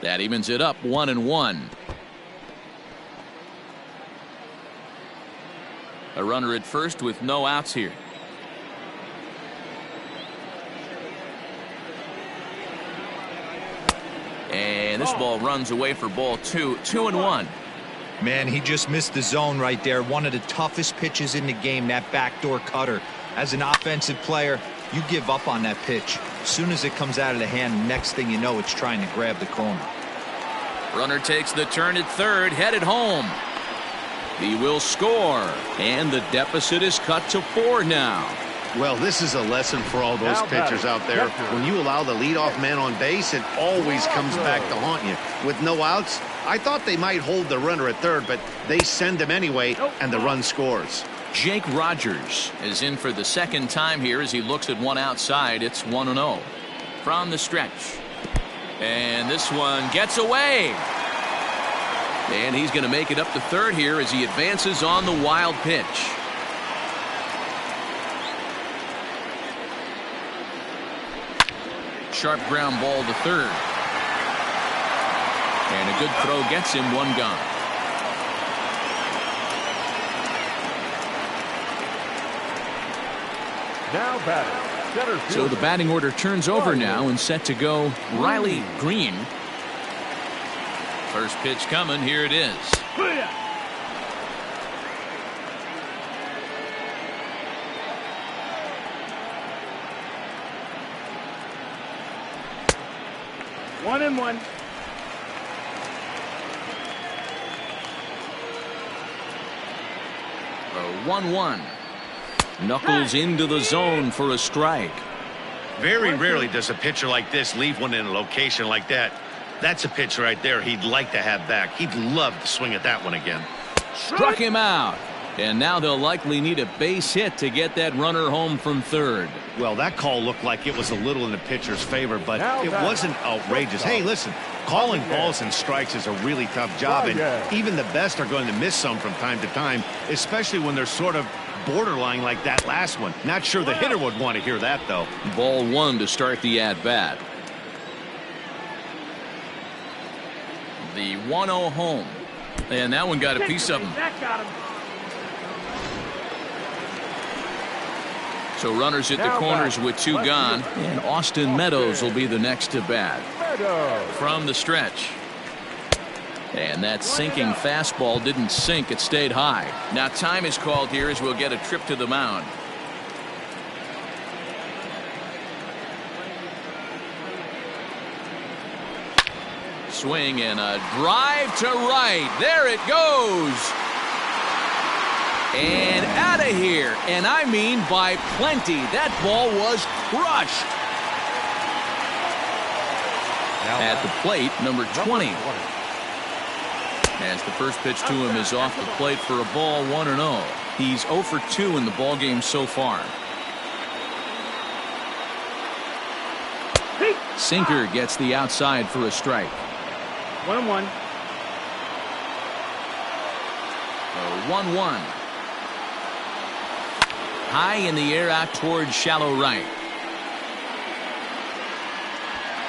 That evens it up 1-1. A runner at first with no outs here. And this ball runs away for ball 2. 2-1. Man, he just missed the zone right there. One of the toughest pitches in the game, that backdoor cutter. As an offensive player, you give up on that pitch. As soon as it comes out of the hand, next thing you know, it's trying to grab the corner. Runner takes the turn at third, headed home. He will score, and the deficit is cut to 4 now. Well, this is a lesson for all those pitchers out there. When you allow the leadoff man on base, it always comes back to haunt you. With no outs, I thought they might hold the runner at third, but they send him anyway, and the run scores. Jake Rogers is in for the second time here as he looks at one outside. It's 1-0 from the stretch. And this one gets away. And he's going to make it up to third here as he advances on the wild pitch. Sharp ground ball to third. And a good throw gets him 1 gone. Now batting, center fielder. So the batting order turns over now and set to go Riley Green. First pitch coming. Here it is. One and one. A 1-1. Knuckles into the zone for a strike. Very rarely does a pitcher like this leave one in a location like that. That's a pitch right there he'd like to have back. He'd love to swing at that one again. Struck him out. And now they'll likely need a base hit to get that runner home from third. Well, that call looked like it was a little in the pitcher's favor, but it wasn't outrageous. Hey, listen, calling balls and strikes is a really tough job, and even the best are going to miss some from time to time, especially when they're sort of borderline like that last one. Not sure the hitter would want to hear that, though. Ball 1 to start the at-bat. The 1-0 home. And that one got a piece of him. That got him. So runners at the corners with 2 gone. And Austin Meadows will be the next to bat. From the stretch. And that sinking fastball didn't sink. It stayed high. Now time is called here as we'll get a trip to the mound. Swing and a drive to right. There it goes. And out of here. And I mean by plenty. That ball was crushed. At the plate, number 20. As the first pitch to him is off the plate for a ball, 1-0. He's 0 for 2 in the ballgame so far. Sinker gets the outside for a strike. 1-1. 1-1. High in the air out towards shallow right.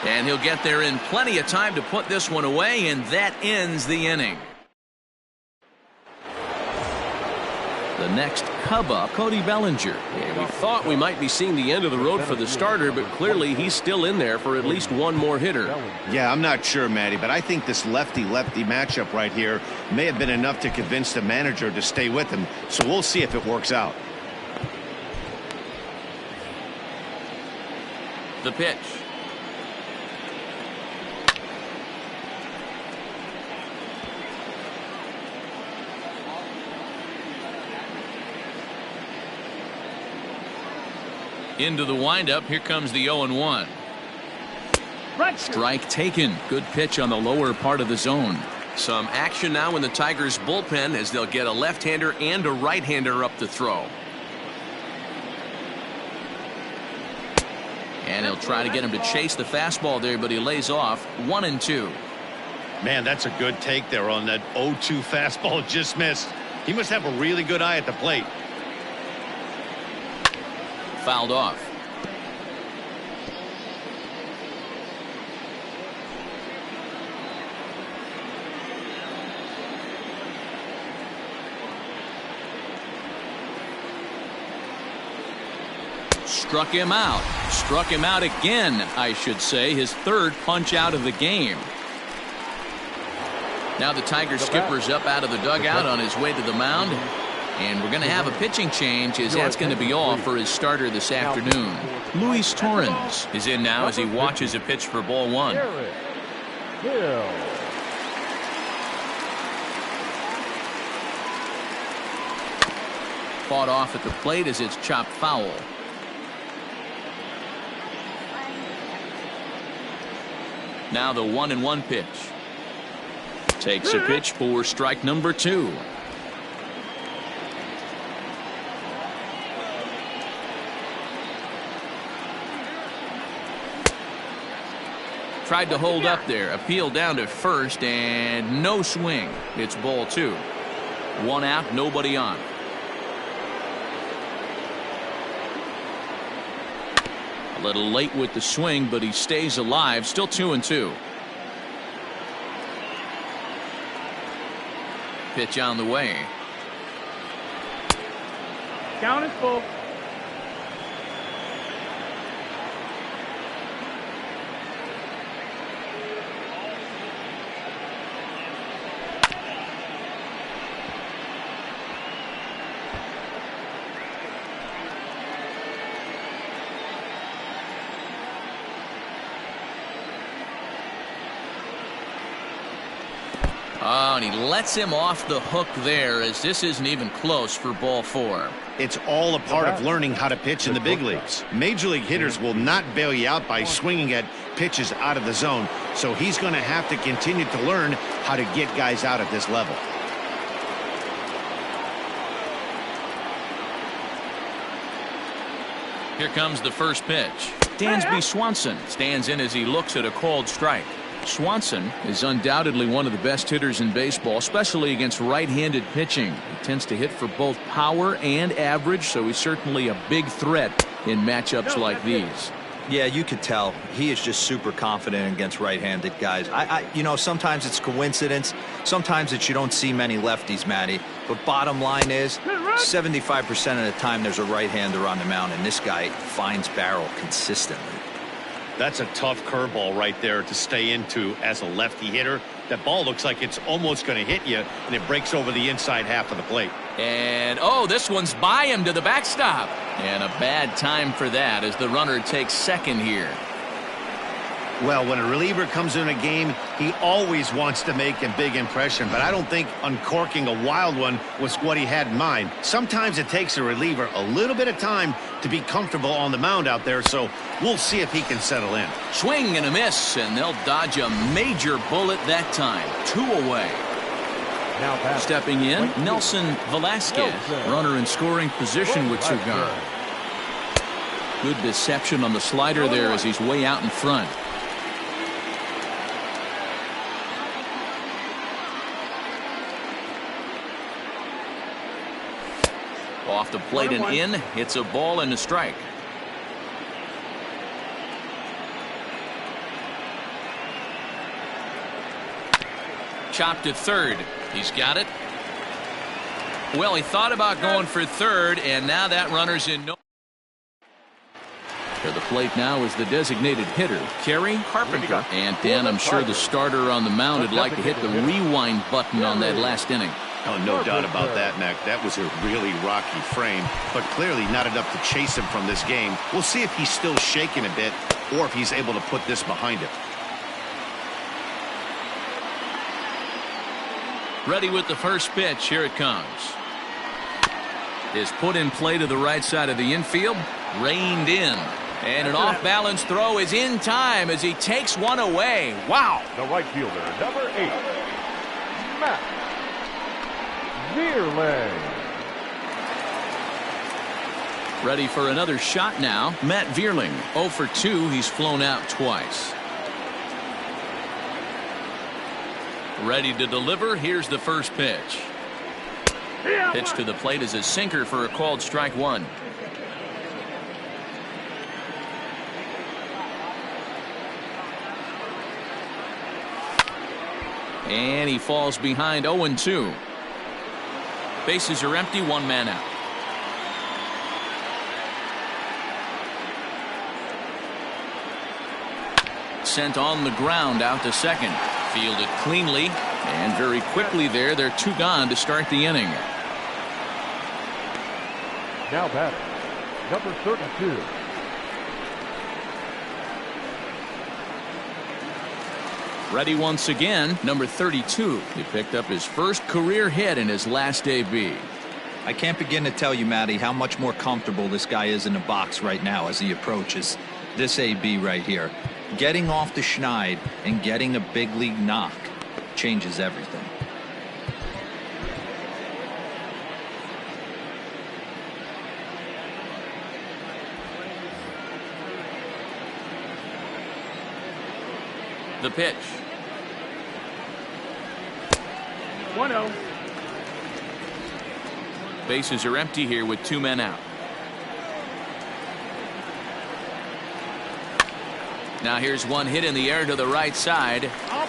And he'll get there in plenty of time to put this one away, and that ends the inning. The next Cub up, Cody Bellinger. Yeah, we thought we might be seeing the end of the road for the starter, but clearly he's still in there for at least one more hitter. Yeah, I'm not sure, Matty, but I think this lefty-lefty matchup right here may have been enough to convince the manager to stay with him, so we'll see if it works out. The pitch. Into the windup. Here comes the 0-1. Strike taken. Good pitch on the lower part of the zone. Some action now in the Tigers bullpen as they'll get a left-hander and a right-hander up to throw. And he'll try to get him to chase the fastball there, but he lays off. 1-2. Man, that's a good take there on that 0-2 fastball just missed. He must have a really good eye at the plate. Fouled off. Struck him out. Struck him out again, I should say. His third punch out of the game. Now the Tigers skipper's up out of the dugout on his way to the mound. And we're going to have a pitching change, as that's going to be all for his starter this afternoon. Luis Torrens is in now as he watches a pitch for ball one. Fought off at the plate as it's chopped foul. Now the 1-1 pitch. Takes a pitch for strike number 2. Tried to hold up there. Appeal down to first and no swing. It's ball 2. 1 out, nobody on. A little late with the swing, but he stays alive. Still 2-2. Pitch on the way. Count is full. Oh, and he lets him off the hook there, as this isn't even close for ball 4. It's all a part of learning how to pitch in the big leagues. Major league hitters will not bail you out by swinging at pitches out of the zone, so he's going to have to continue to learn how to get guys out at this level. Here comes the first pitch. Dansby Swanson stands in as he looks at a called strike. Swanson is undoubtedly one of the best hitters in baseball, especially against right-handed pitching. He tends to hit for both power and average, so he's certainly a big threat in matchups like these. Yeah, you could tell he is just super confident against right-handed guys. You know, sometimes it's coincidence. Sometimes it's you don't see many lefties, Matty. But bottom line is 75% of the time there's a right-hander on the mound, and this guy finds barrel consistently. That's a tough curveball right there to stay into as a lefty hitter. That ball looks like it's almost going to hit you, and it breaks over the inside half of the plate. And, oh, this one's by him to the backstop. And a bad time for that as the runner takes second here. Well, when a reliever comes in a game, he always wants to make a big impression, but I don't think uncorking a wild one was what he had in mind. Sometimes it takes a reliever a little bit of time to be comfortable on the mound out there, so we'll see if he can settle in. Swing and a miss, and they'll dodge a major bullet that time. 2 away. Now stepping in, Nelson Velasquez, runner in scoring position with 2 gone. Good deception on the slider there as he's way out in front. Off the plate and in. It's a ball and a strike. Chopped to third. He's got it. Well, he thought about going for third, and now that runner's in no. To the plate now is the designated hitter, Kerry Carpenter. And Dan, I'm sure the starter on the mound would like to hit the rewind button on that last inning. Oh, no doubt about that, Mac. That was a really rocky frame, but clearly not enough to chase him from this game. We'll see if he's still shaking a bit or if he's able to put this behind him. Ready with the first pitch. Here it comes. Is put in play to the right side of the infield. Reined in. And an off-balance throw is in time as he takes one away. Wow. The right fielder, number 8, Matt Vierling. Ready for another shot now. Matt Vierling, 0 for 2. He's flown out twice. Ready to deliver. Here's the first pitch. Pitch to the plate is a sinker for a called strike one. And he falls behind 0-2. Bases are empty, one man out. Sent on the ground out to second. Fielded cleanly and very quickly there. They're two gone to start the inning. Now batting, number 32. Ready once again, number 32. He picked up his first career hit in his last AB. I can't begin to tell you, Matty, how much more comfortable this guy is in the box right now as he approaches this AB right here. Getting off the schneid and getting a big league knock changes everything. The pitch. 1-0. Bases are empty here with two men out. Now here's one hit in the air to the right side.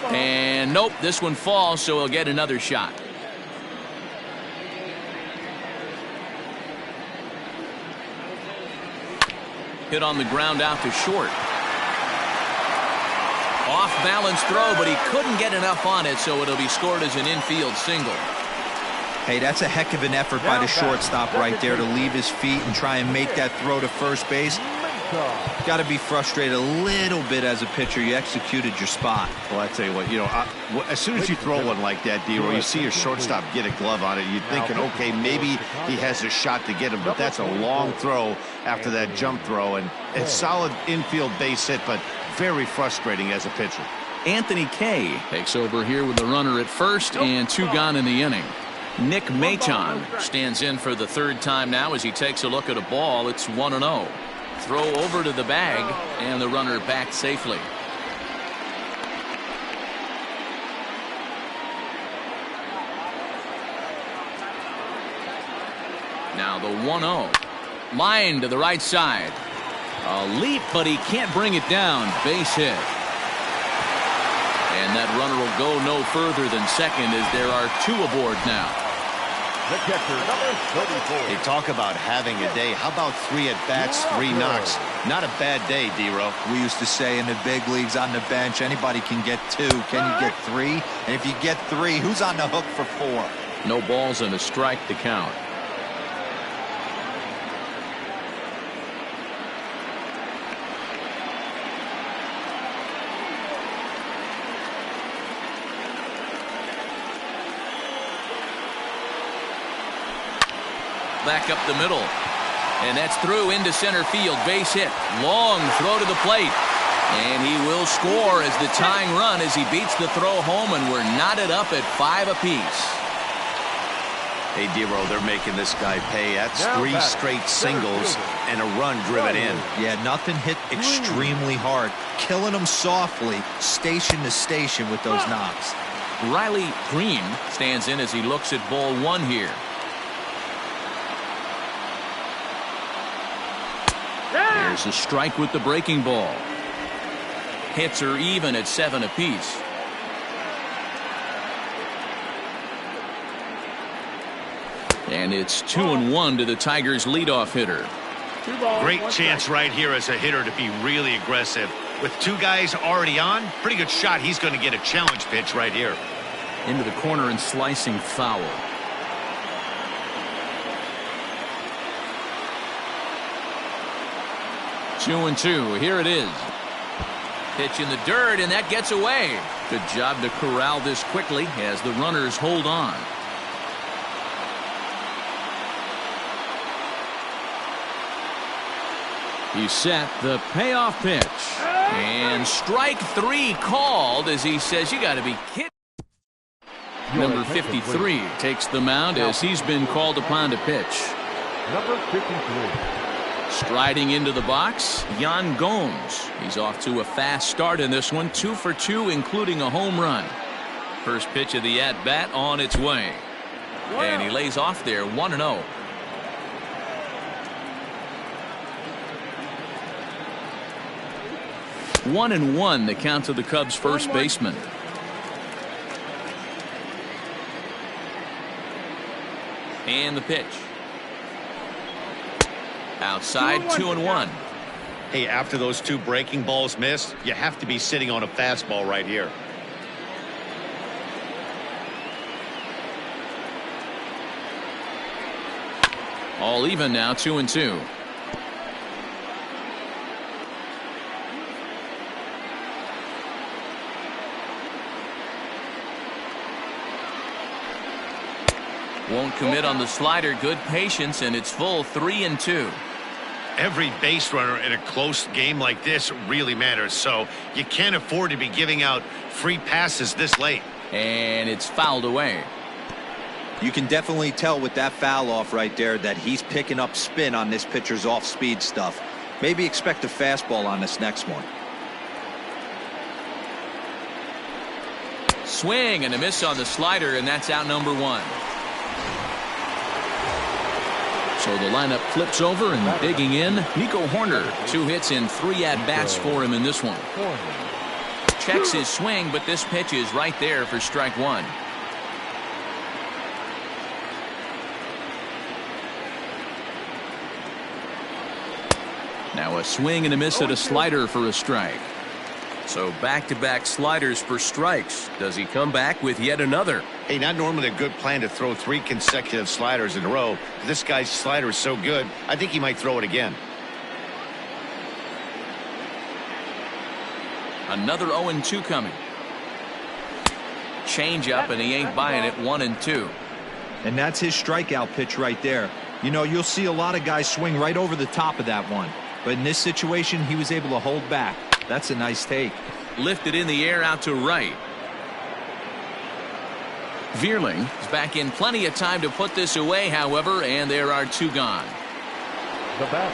And nope, this one falls, so he'll get another shot. Hit on the ground out to short. Off balance throw, but he couldn't get enough on it, so it'll be scored as an infield single. Hey, that's a heck of an effort by the shortstop right there to leave his feet and try and make that throw to first base. Got to be frustrated a little bit as a pitcher. You executed your spot. Well, I tell you what, as soon as you throw one like that, D-Roy, you see your shortstop get a glove on it. You're thinking, okay, maybe he has a shot to get him, but that's a long throw after that jump throw, and it's solid infield base hit, but very frustrating as a pitcher. Anthony Kay takes over here with the runner at first and two gone in the inning. Nick Maton stands in for the third time now as he takes a look at a ball. It's 1-0. Throw over to the bag, and the runner back safely. Now the 1-0. Line to the right side. A leap, but he can't bring it down. Base hit. And that runner will go no further than second as there are two aboard now. The catcher, number 34. They talk about having a day. How about 3 at-bats, 3 knocks? Not a bad day, D-Roy. We used to say in the big leagues on the bench, anybody can get 2. Can you get 3? And if you get 3, who's on the hook for 4? No balls and a strike to count. Back up the middle, and that's through into center field. Base hit. Long throw to the plate, and he will score as the tying run as he beats the throw home, and we're knotted up at 5 apiece. Hey, D-Roy, they're making this guy pay. That's 3 straight singles and a run driven in. Yeah, nothing hit extremely hard, killing him softly, station to station with those knocks. Riley Green stands in as he looks at ball 1 here. There's a strike with the breaking ball. Hits are even at 7 apiece. And it's 2-1 to the Tigers' leadoff hitter. Great chance right here as a hitter to be really aggressive. With 2 guys already on, pretty good shot. He's going to get a challenge pitch right here. Into the corner and slicing foul. Two and 2. Here it is. Pitch in the dirt, and that gets away. Good job to corral this quickly as the runners hold on. He's set the payoff pitch. And strike 3 called as he says, you got to be kidding. Number 53 takes the mound as he's been called upon to pitch. Number 53. Striding into the box, Yan Gomes. He's off to a fast start in this one, 2 for 2, including a home run. First pitch of the at-bat on its way. And he lays off there, 1-0. One and one, the count to the Cubs first baseman. And the pitch. Outside, 2-1. Hey, after those two breaking balls missed, you have to be sitting on a fastball right here. All even now, 2-2. Won't commit on the slider. Good patience, and it's full, 3-2. Every base runner in a close game like this really matters, so you can't afford to be giving out free passes this late. And it's fouled away. You can definitely tell with that foul off right there that he's picking up spin on this pitcher's off-speed stuff. Maybe expect a fastball on this next one. Swing and a miss on the slider, and that's out number one. So the lineup flips over, and digging in, Nico Horner. 2 hits and 3 at-bats for him in this one. Checks his swing, but this pitch is right there for strike one. Now a swing and a miss at a slider for a strike. So back-to-back sliders for strikes. Does he come back with yet another? Hey, not normally a good plan to throw 3 consecutive sliders in a row. This guy's slider is so good, I think he might throw it again. Another 0-2 coming. Change up, and he ain't buying it. 1-2. And that's his strikeout pitch right there. You know, you'll see a lot of guys swing right over the top of that one. But in this situation, he was able to hold back. That's a nice take. Lifted in the air out to right. Veerling is back in plenty of time to put this away, however, and there are 2 gone.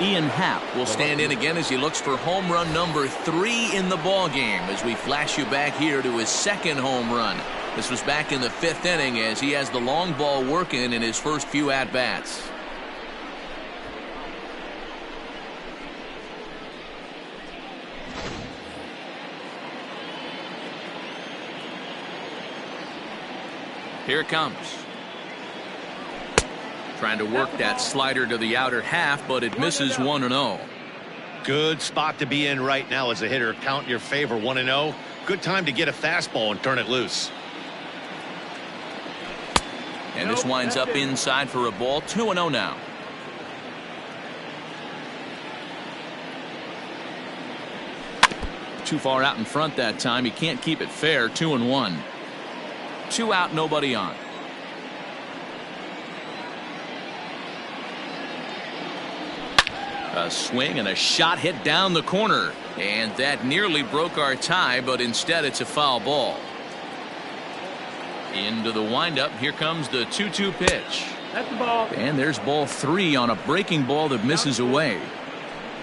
Ian Happ will stand in again as he looks for home run number 3 in the ball game as we flash you back here to his 2nd home run. This was back in the 5th inning as he has the long ball working in his first few at-bats. Here it comes. Trying to work that slider to the outer half, but it misses. 1-0. Good spot to be in right now as a hitter. Count in your favor. 1-0. Good time to get a fastball and turn it loose. And this winds up inside for a ball. 2-0 now. Too far out in front that time. He can't keep it fair. 2-1. 2 out, nobody on. A swing and a shot hit down the corner, and that nearly broke our tie, but instead it's a foul ball. Into the windup. Here comes the 2-2 pitch. That's the ball. And there's ball 3 on a breaking ball that misses away.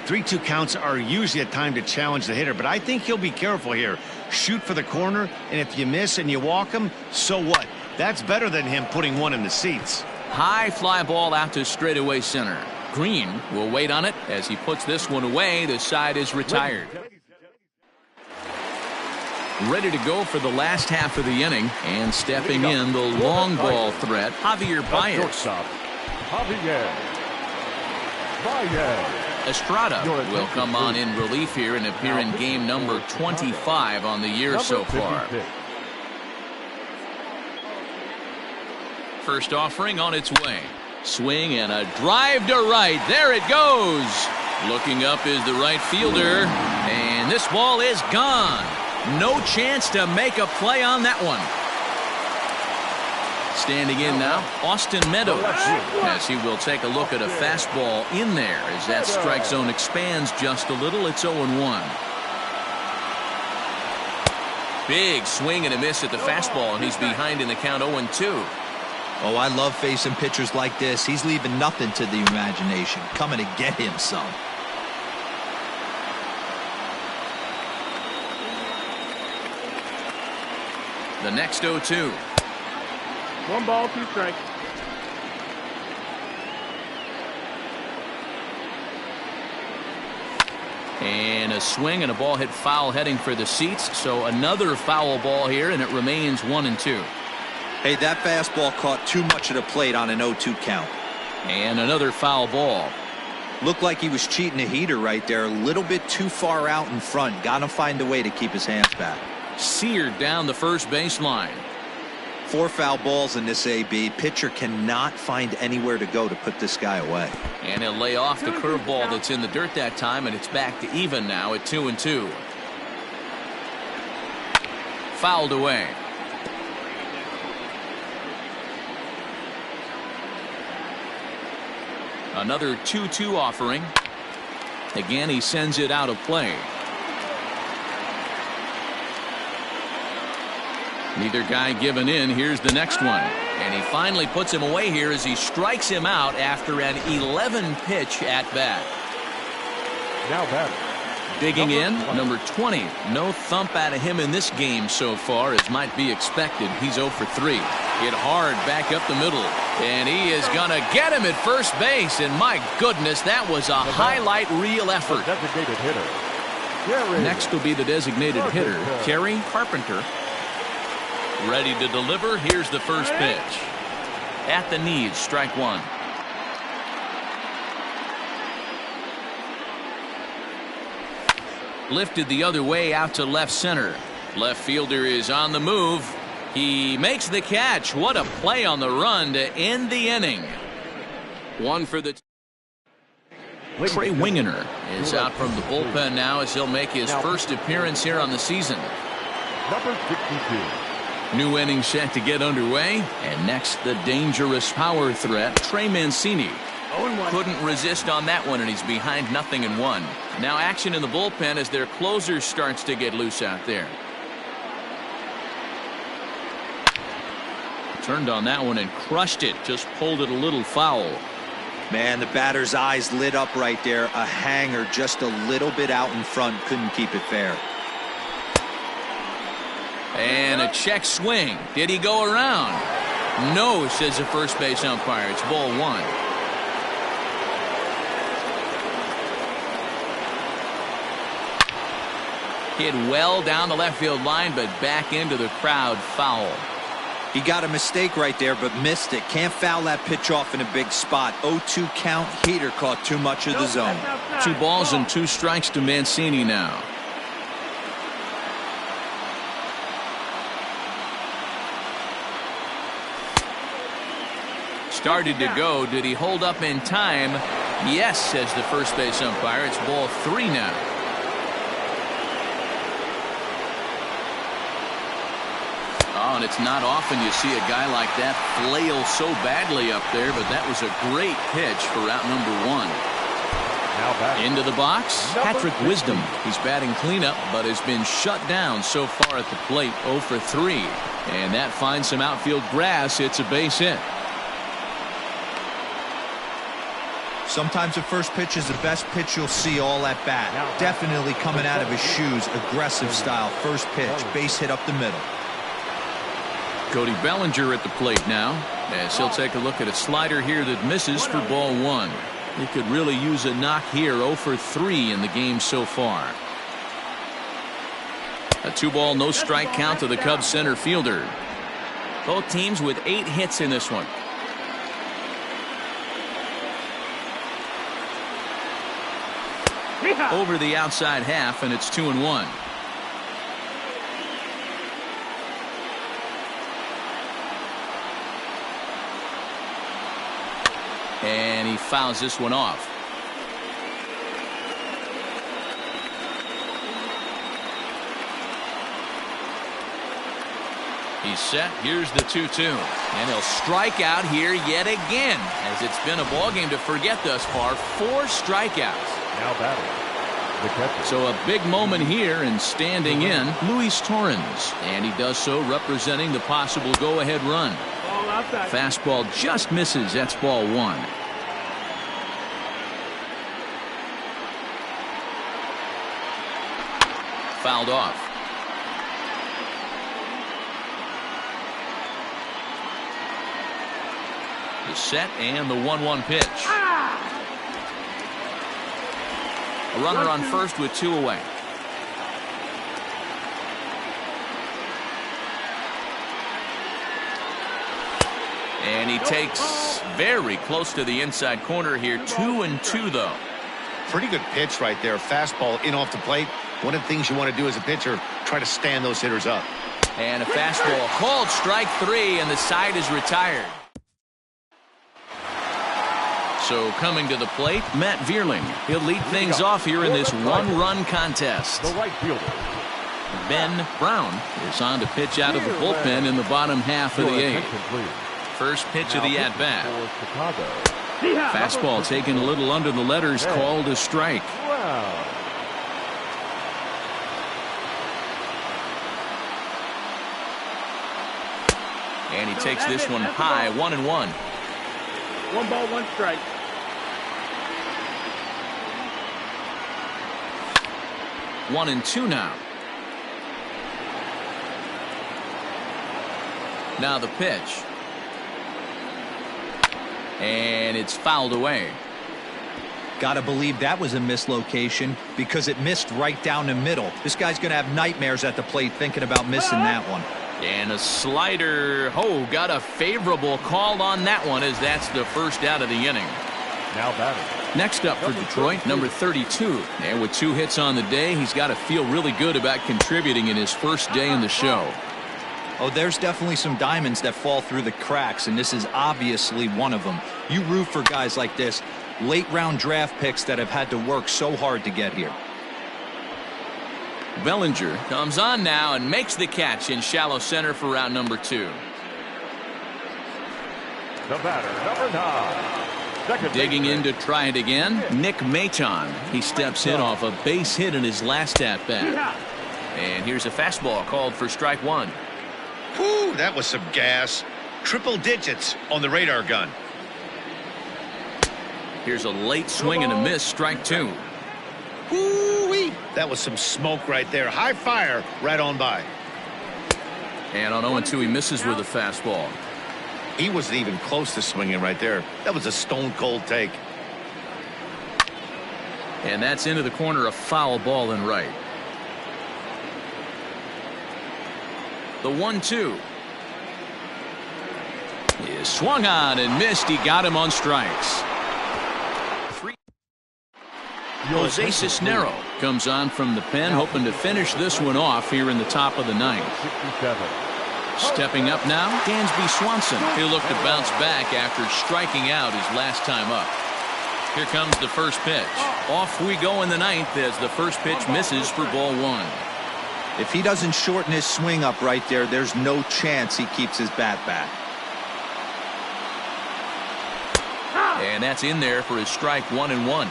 3-2 counts are usually a time to challenge the hitter, but I think he'll be careful here. Shoot for the corner, and if you miss and you walk him, so what? That's better than him putting one in the seats. High fly ball out to straightaway center. Green will wait on it as he puts this one away. The side is retired. Ready to go for the last half of the inning, and stepping in the long ball threat, Javier Baez. Estrada will come on in relief here and appear in game number 25 on the year so far. First offering on its way. Swing and a drive to right. There it goes. Looking up is the right fielder, and this ball is gone. No chance to make a play on that one. Standing in now, Austin Meadows, as he will take a look at a fastball in there as that strike zone expands just a little. It's 0-1. Big swing and a miss at the fastball, and he's behind in the count. 0-2. Oh, I love facing pitchers like this. He's leaving nothing to the imagination. Coming to get him some. The next 0-2. 1 ball, 2 strikes. And a swing and a ball hit foul heading for the seats. So another foul ball here, and it remains 1-2. Hey, that fastball caught too much of the plate on an 0-2 count. And another foul ball. Looked like he was cheating a heater right there. A little bit too far out in front. Got to find a way to keep his hands back. Seared down the first baseline. 4 foul balls in this AB. Pitcher cannot find anywhere to go to put this guy away. And he'll lay off the curveball that's in the dirt that time, and it's back to even now at 2-2. Fouled away. Another 2-2 offering. Again, he sends it out of play. Neither guy giving in. Here's the next one. And he finally puts him away here as he strikes him out after an 11-pitch at bat. Now batting. Digging in, number 20. No thump out of him in this game so far, as might be expected. He's 0 for 3. Hit hard back up the middle. And he is going to get him at first base. And my goodness, that was a highlight reel effort. Designated hitter. Next will be the designated hitter, Kerry Carpenter. Ready to deliver. Here's the first pitch. At the knees, strike 1. Lifted the other way out to left center. Left fielder is on the move. He makes the catch. What a play on the run to end the inning. One for the... Trey Wingener is out from the bullpen now as he'll make his first appearance here on the season. Number 62. New inning set to get underway. And next, the dangerous power threat, Trey Mancini. Couldn't resist on that one, and he's behind 0-1. Now action in the bullpen as their closer starts to get loose out there. Turned on that one and crushed it. Just pulled it a little foul. Man, the batter's eyes lit up right there. A hanger just a little bit out in front. Couldn't keep it fair. And a check swing. Did he go around? No, says the first base umpire. It's ball 1. Hit well down the left field line, but back into the crowd. Foul. He got a mistake right there, but missed it. Can't foul that pitch off in a big spot. 0-2 count. Heater caught too much of the zone. 2 balls and 2 strikes to Mancini now. Started to go. Did he hold up in time? Yes, says the first base umpire. It's ball 3 now. Oh, and it's not often you see a guy like that flail so badly up there, but that was a great pitch for out number 1. Into the box, Patrick Wisdom. He's batting cleanup, but has been shut down so far at the plate. 0 for 3. And that finds some outfield grass. It's a base hit. Sometimes the first pitch is the best pitch you'll see all at bat. Definitely coming out of his shoes. Aggressive style. First pitch. Base hit up the middle. Cody Bellinger at the plate now, as he'll take a look at a slider here that misses for ball 1. He could really use a knock here. 0 for 3 in the game so far. A 2-ball, no strike count to the Cubs center fielder. Both teams with 8 hits in this one. Over the outside half, and it's 2-1. And he fouls this one off. He's set. Here's the 2-2. And he'll strike out here yet again, as it's been a ball game to forget thus far. 4 strikeouts. Now batting. The catcher. So a big moment here, and standing in, Luis Torrens. And he does so representing the possible go-ahead run. Fastball just misses. That's ball 1. Fouled off. The set and the 1-1 pitch. A runner on first with 2 away. And he takes very close to the inside corner here. 2-2 though. Pretty good pitch right there. Fastball in off the plate. One of the things you want to do as a pitcher, try to stand those hitters up. And a fastball called strike 3, and the side is retired. So coming to the plate, Matt Vierling. He'll lead things off here in this one-run contest. The right fielder. Ben Brown is on to pitch out of the bullpen in the bottom half of the 8th. First pitch of the at-bat. Fastball taken a little under the letters, called a strike. Wow. And he takes this one high, 1-1. 1 ball, 1 strike. One and 2 now. Now the pitch. And it's fouled away. Gotta believe that was a mislocation because it missed right down the middle. This guy's gonna have nightmares at the plate thinking about missing that one. And a slider. Oh, got a favorable call on that one, as that's the first out of the inning. Now batting. Next up for Detroit, number 32. And with 2 hits on the day, he's got to feel really good about contributing in his first day in the show. Oh, there's definitely some diamonds that fall through the cracks, and this is obviously one of them. You root for guys like this, late-round draft picks that have had to work so hard to get here. Bellinger comes on now and makes the catch in shallow center for round number 2. The batter, number 9. Digging in to try it again, Nick Maton. He steps in off a base hit in his last at-bat. And here's a fastball called for strike 1. Whew, that was some gas. Triple digits on the radar gun. Here's a late swing and a miss, strike 2. Whoo-wee. That was some smoke right there. High fire right on by. And on 0-2, he misses with a fastball. He wasn't even close to swinging right there. That was a stone-cold take. And that's into the corner, a foul ball and right. The 1-2 is swung on and missed. He got him on strikes. Jose Cisnero comes on from the pen, hoping to finish this one off here in the top of the 9th. 67. Stepping up now, Dansby Swanson. He'll look to bounce back after striking out his last time up. Here comes the first pitch. Off we go in the 9th as the first pitch misses for ball 1. If he doesn't shorten his swing up right there, there's no chance he keeps his bat back. And that's in there for his strike 1-1.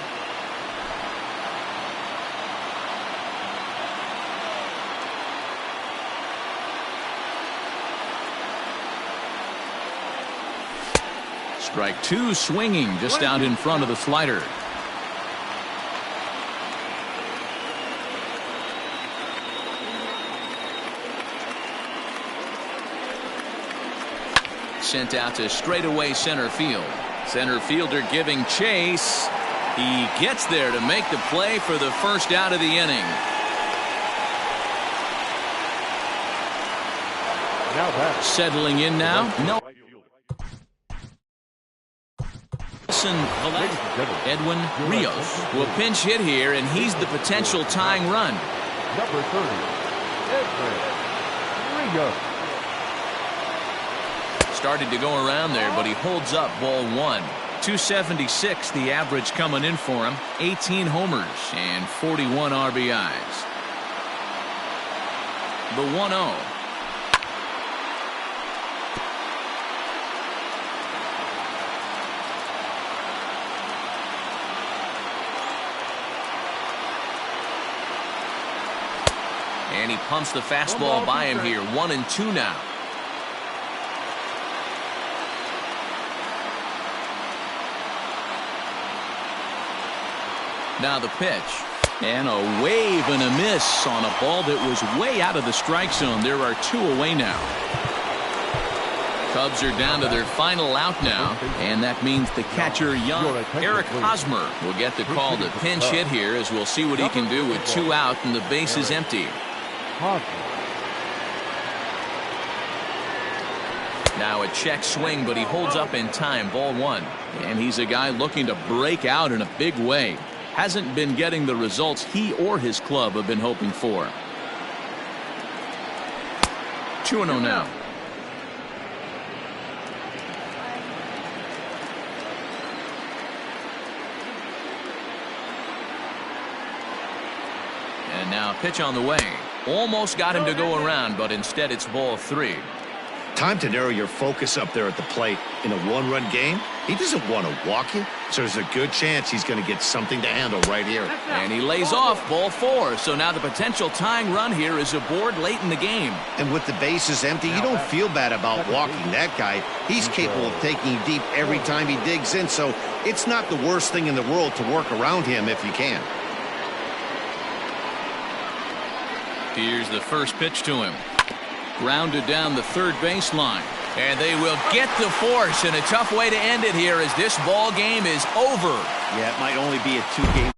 Strike 2 swinging just out in front of the slider. Sent out to straightaway center field. Center fielder giving chase. He gets there to make the play for the first out of the inning. Now batting. Settling in now. No. Edwin Rios will pinch hit here, and he's the potential tying run. Number 30, Edwin Rios. Started to go around there, but he holds up ball 1. 276 the average coming in for him. 18 homers and 41 RBIs. The 1-0. And he pumps the fastball by him here. 1-2 now. Now the pitch. And a wave and a miss on a ball that was way out of the strike zone. There are 2 away now. Cubs are down to their final out now, and that means the catcher, young Eric Hosmer, will get the call to pinch hit here, as we'll see what he can do with 2 out and the base is empty. Now a check swing, but he holds up in time. Ball 1. And he's a guy looking to break out in a big way. Hasn't been getting the results he or his club have been hoping for. 2-0 now. And now a pitch on the way. Almost got him to go around, but instead it's ball 3. Time to narrow your focus up there at the plate. In a one-run game, he doesn't want to walk you, so there's a good chance he's going to get something to handle right here. And he lays off ball 4, so now the potential tying run here is aboard late in the game. And with the bases empty, you don't feel bad about walking that guy. He's capable of taking you deep every time he digs in, so it's not the worst thing in the world to work around him if you can. Here's the first pitch to him. Grounded down the third baseline. And they will get the force, and a tough way to end it here as this ball game is over. Yeah, it might only be a 2-game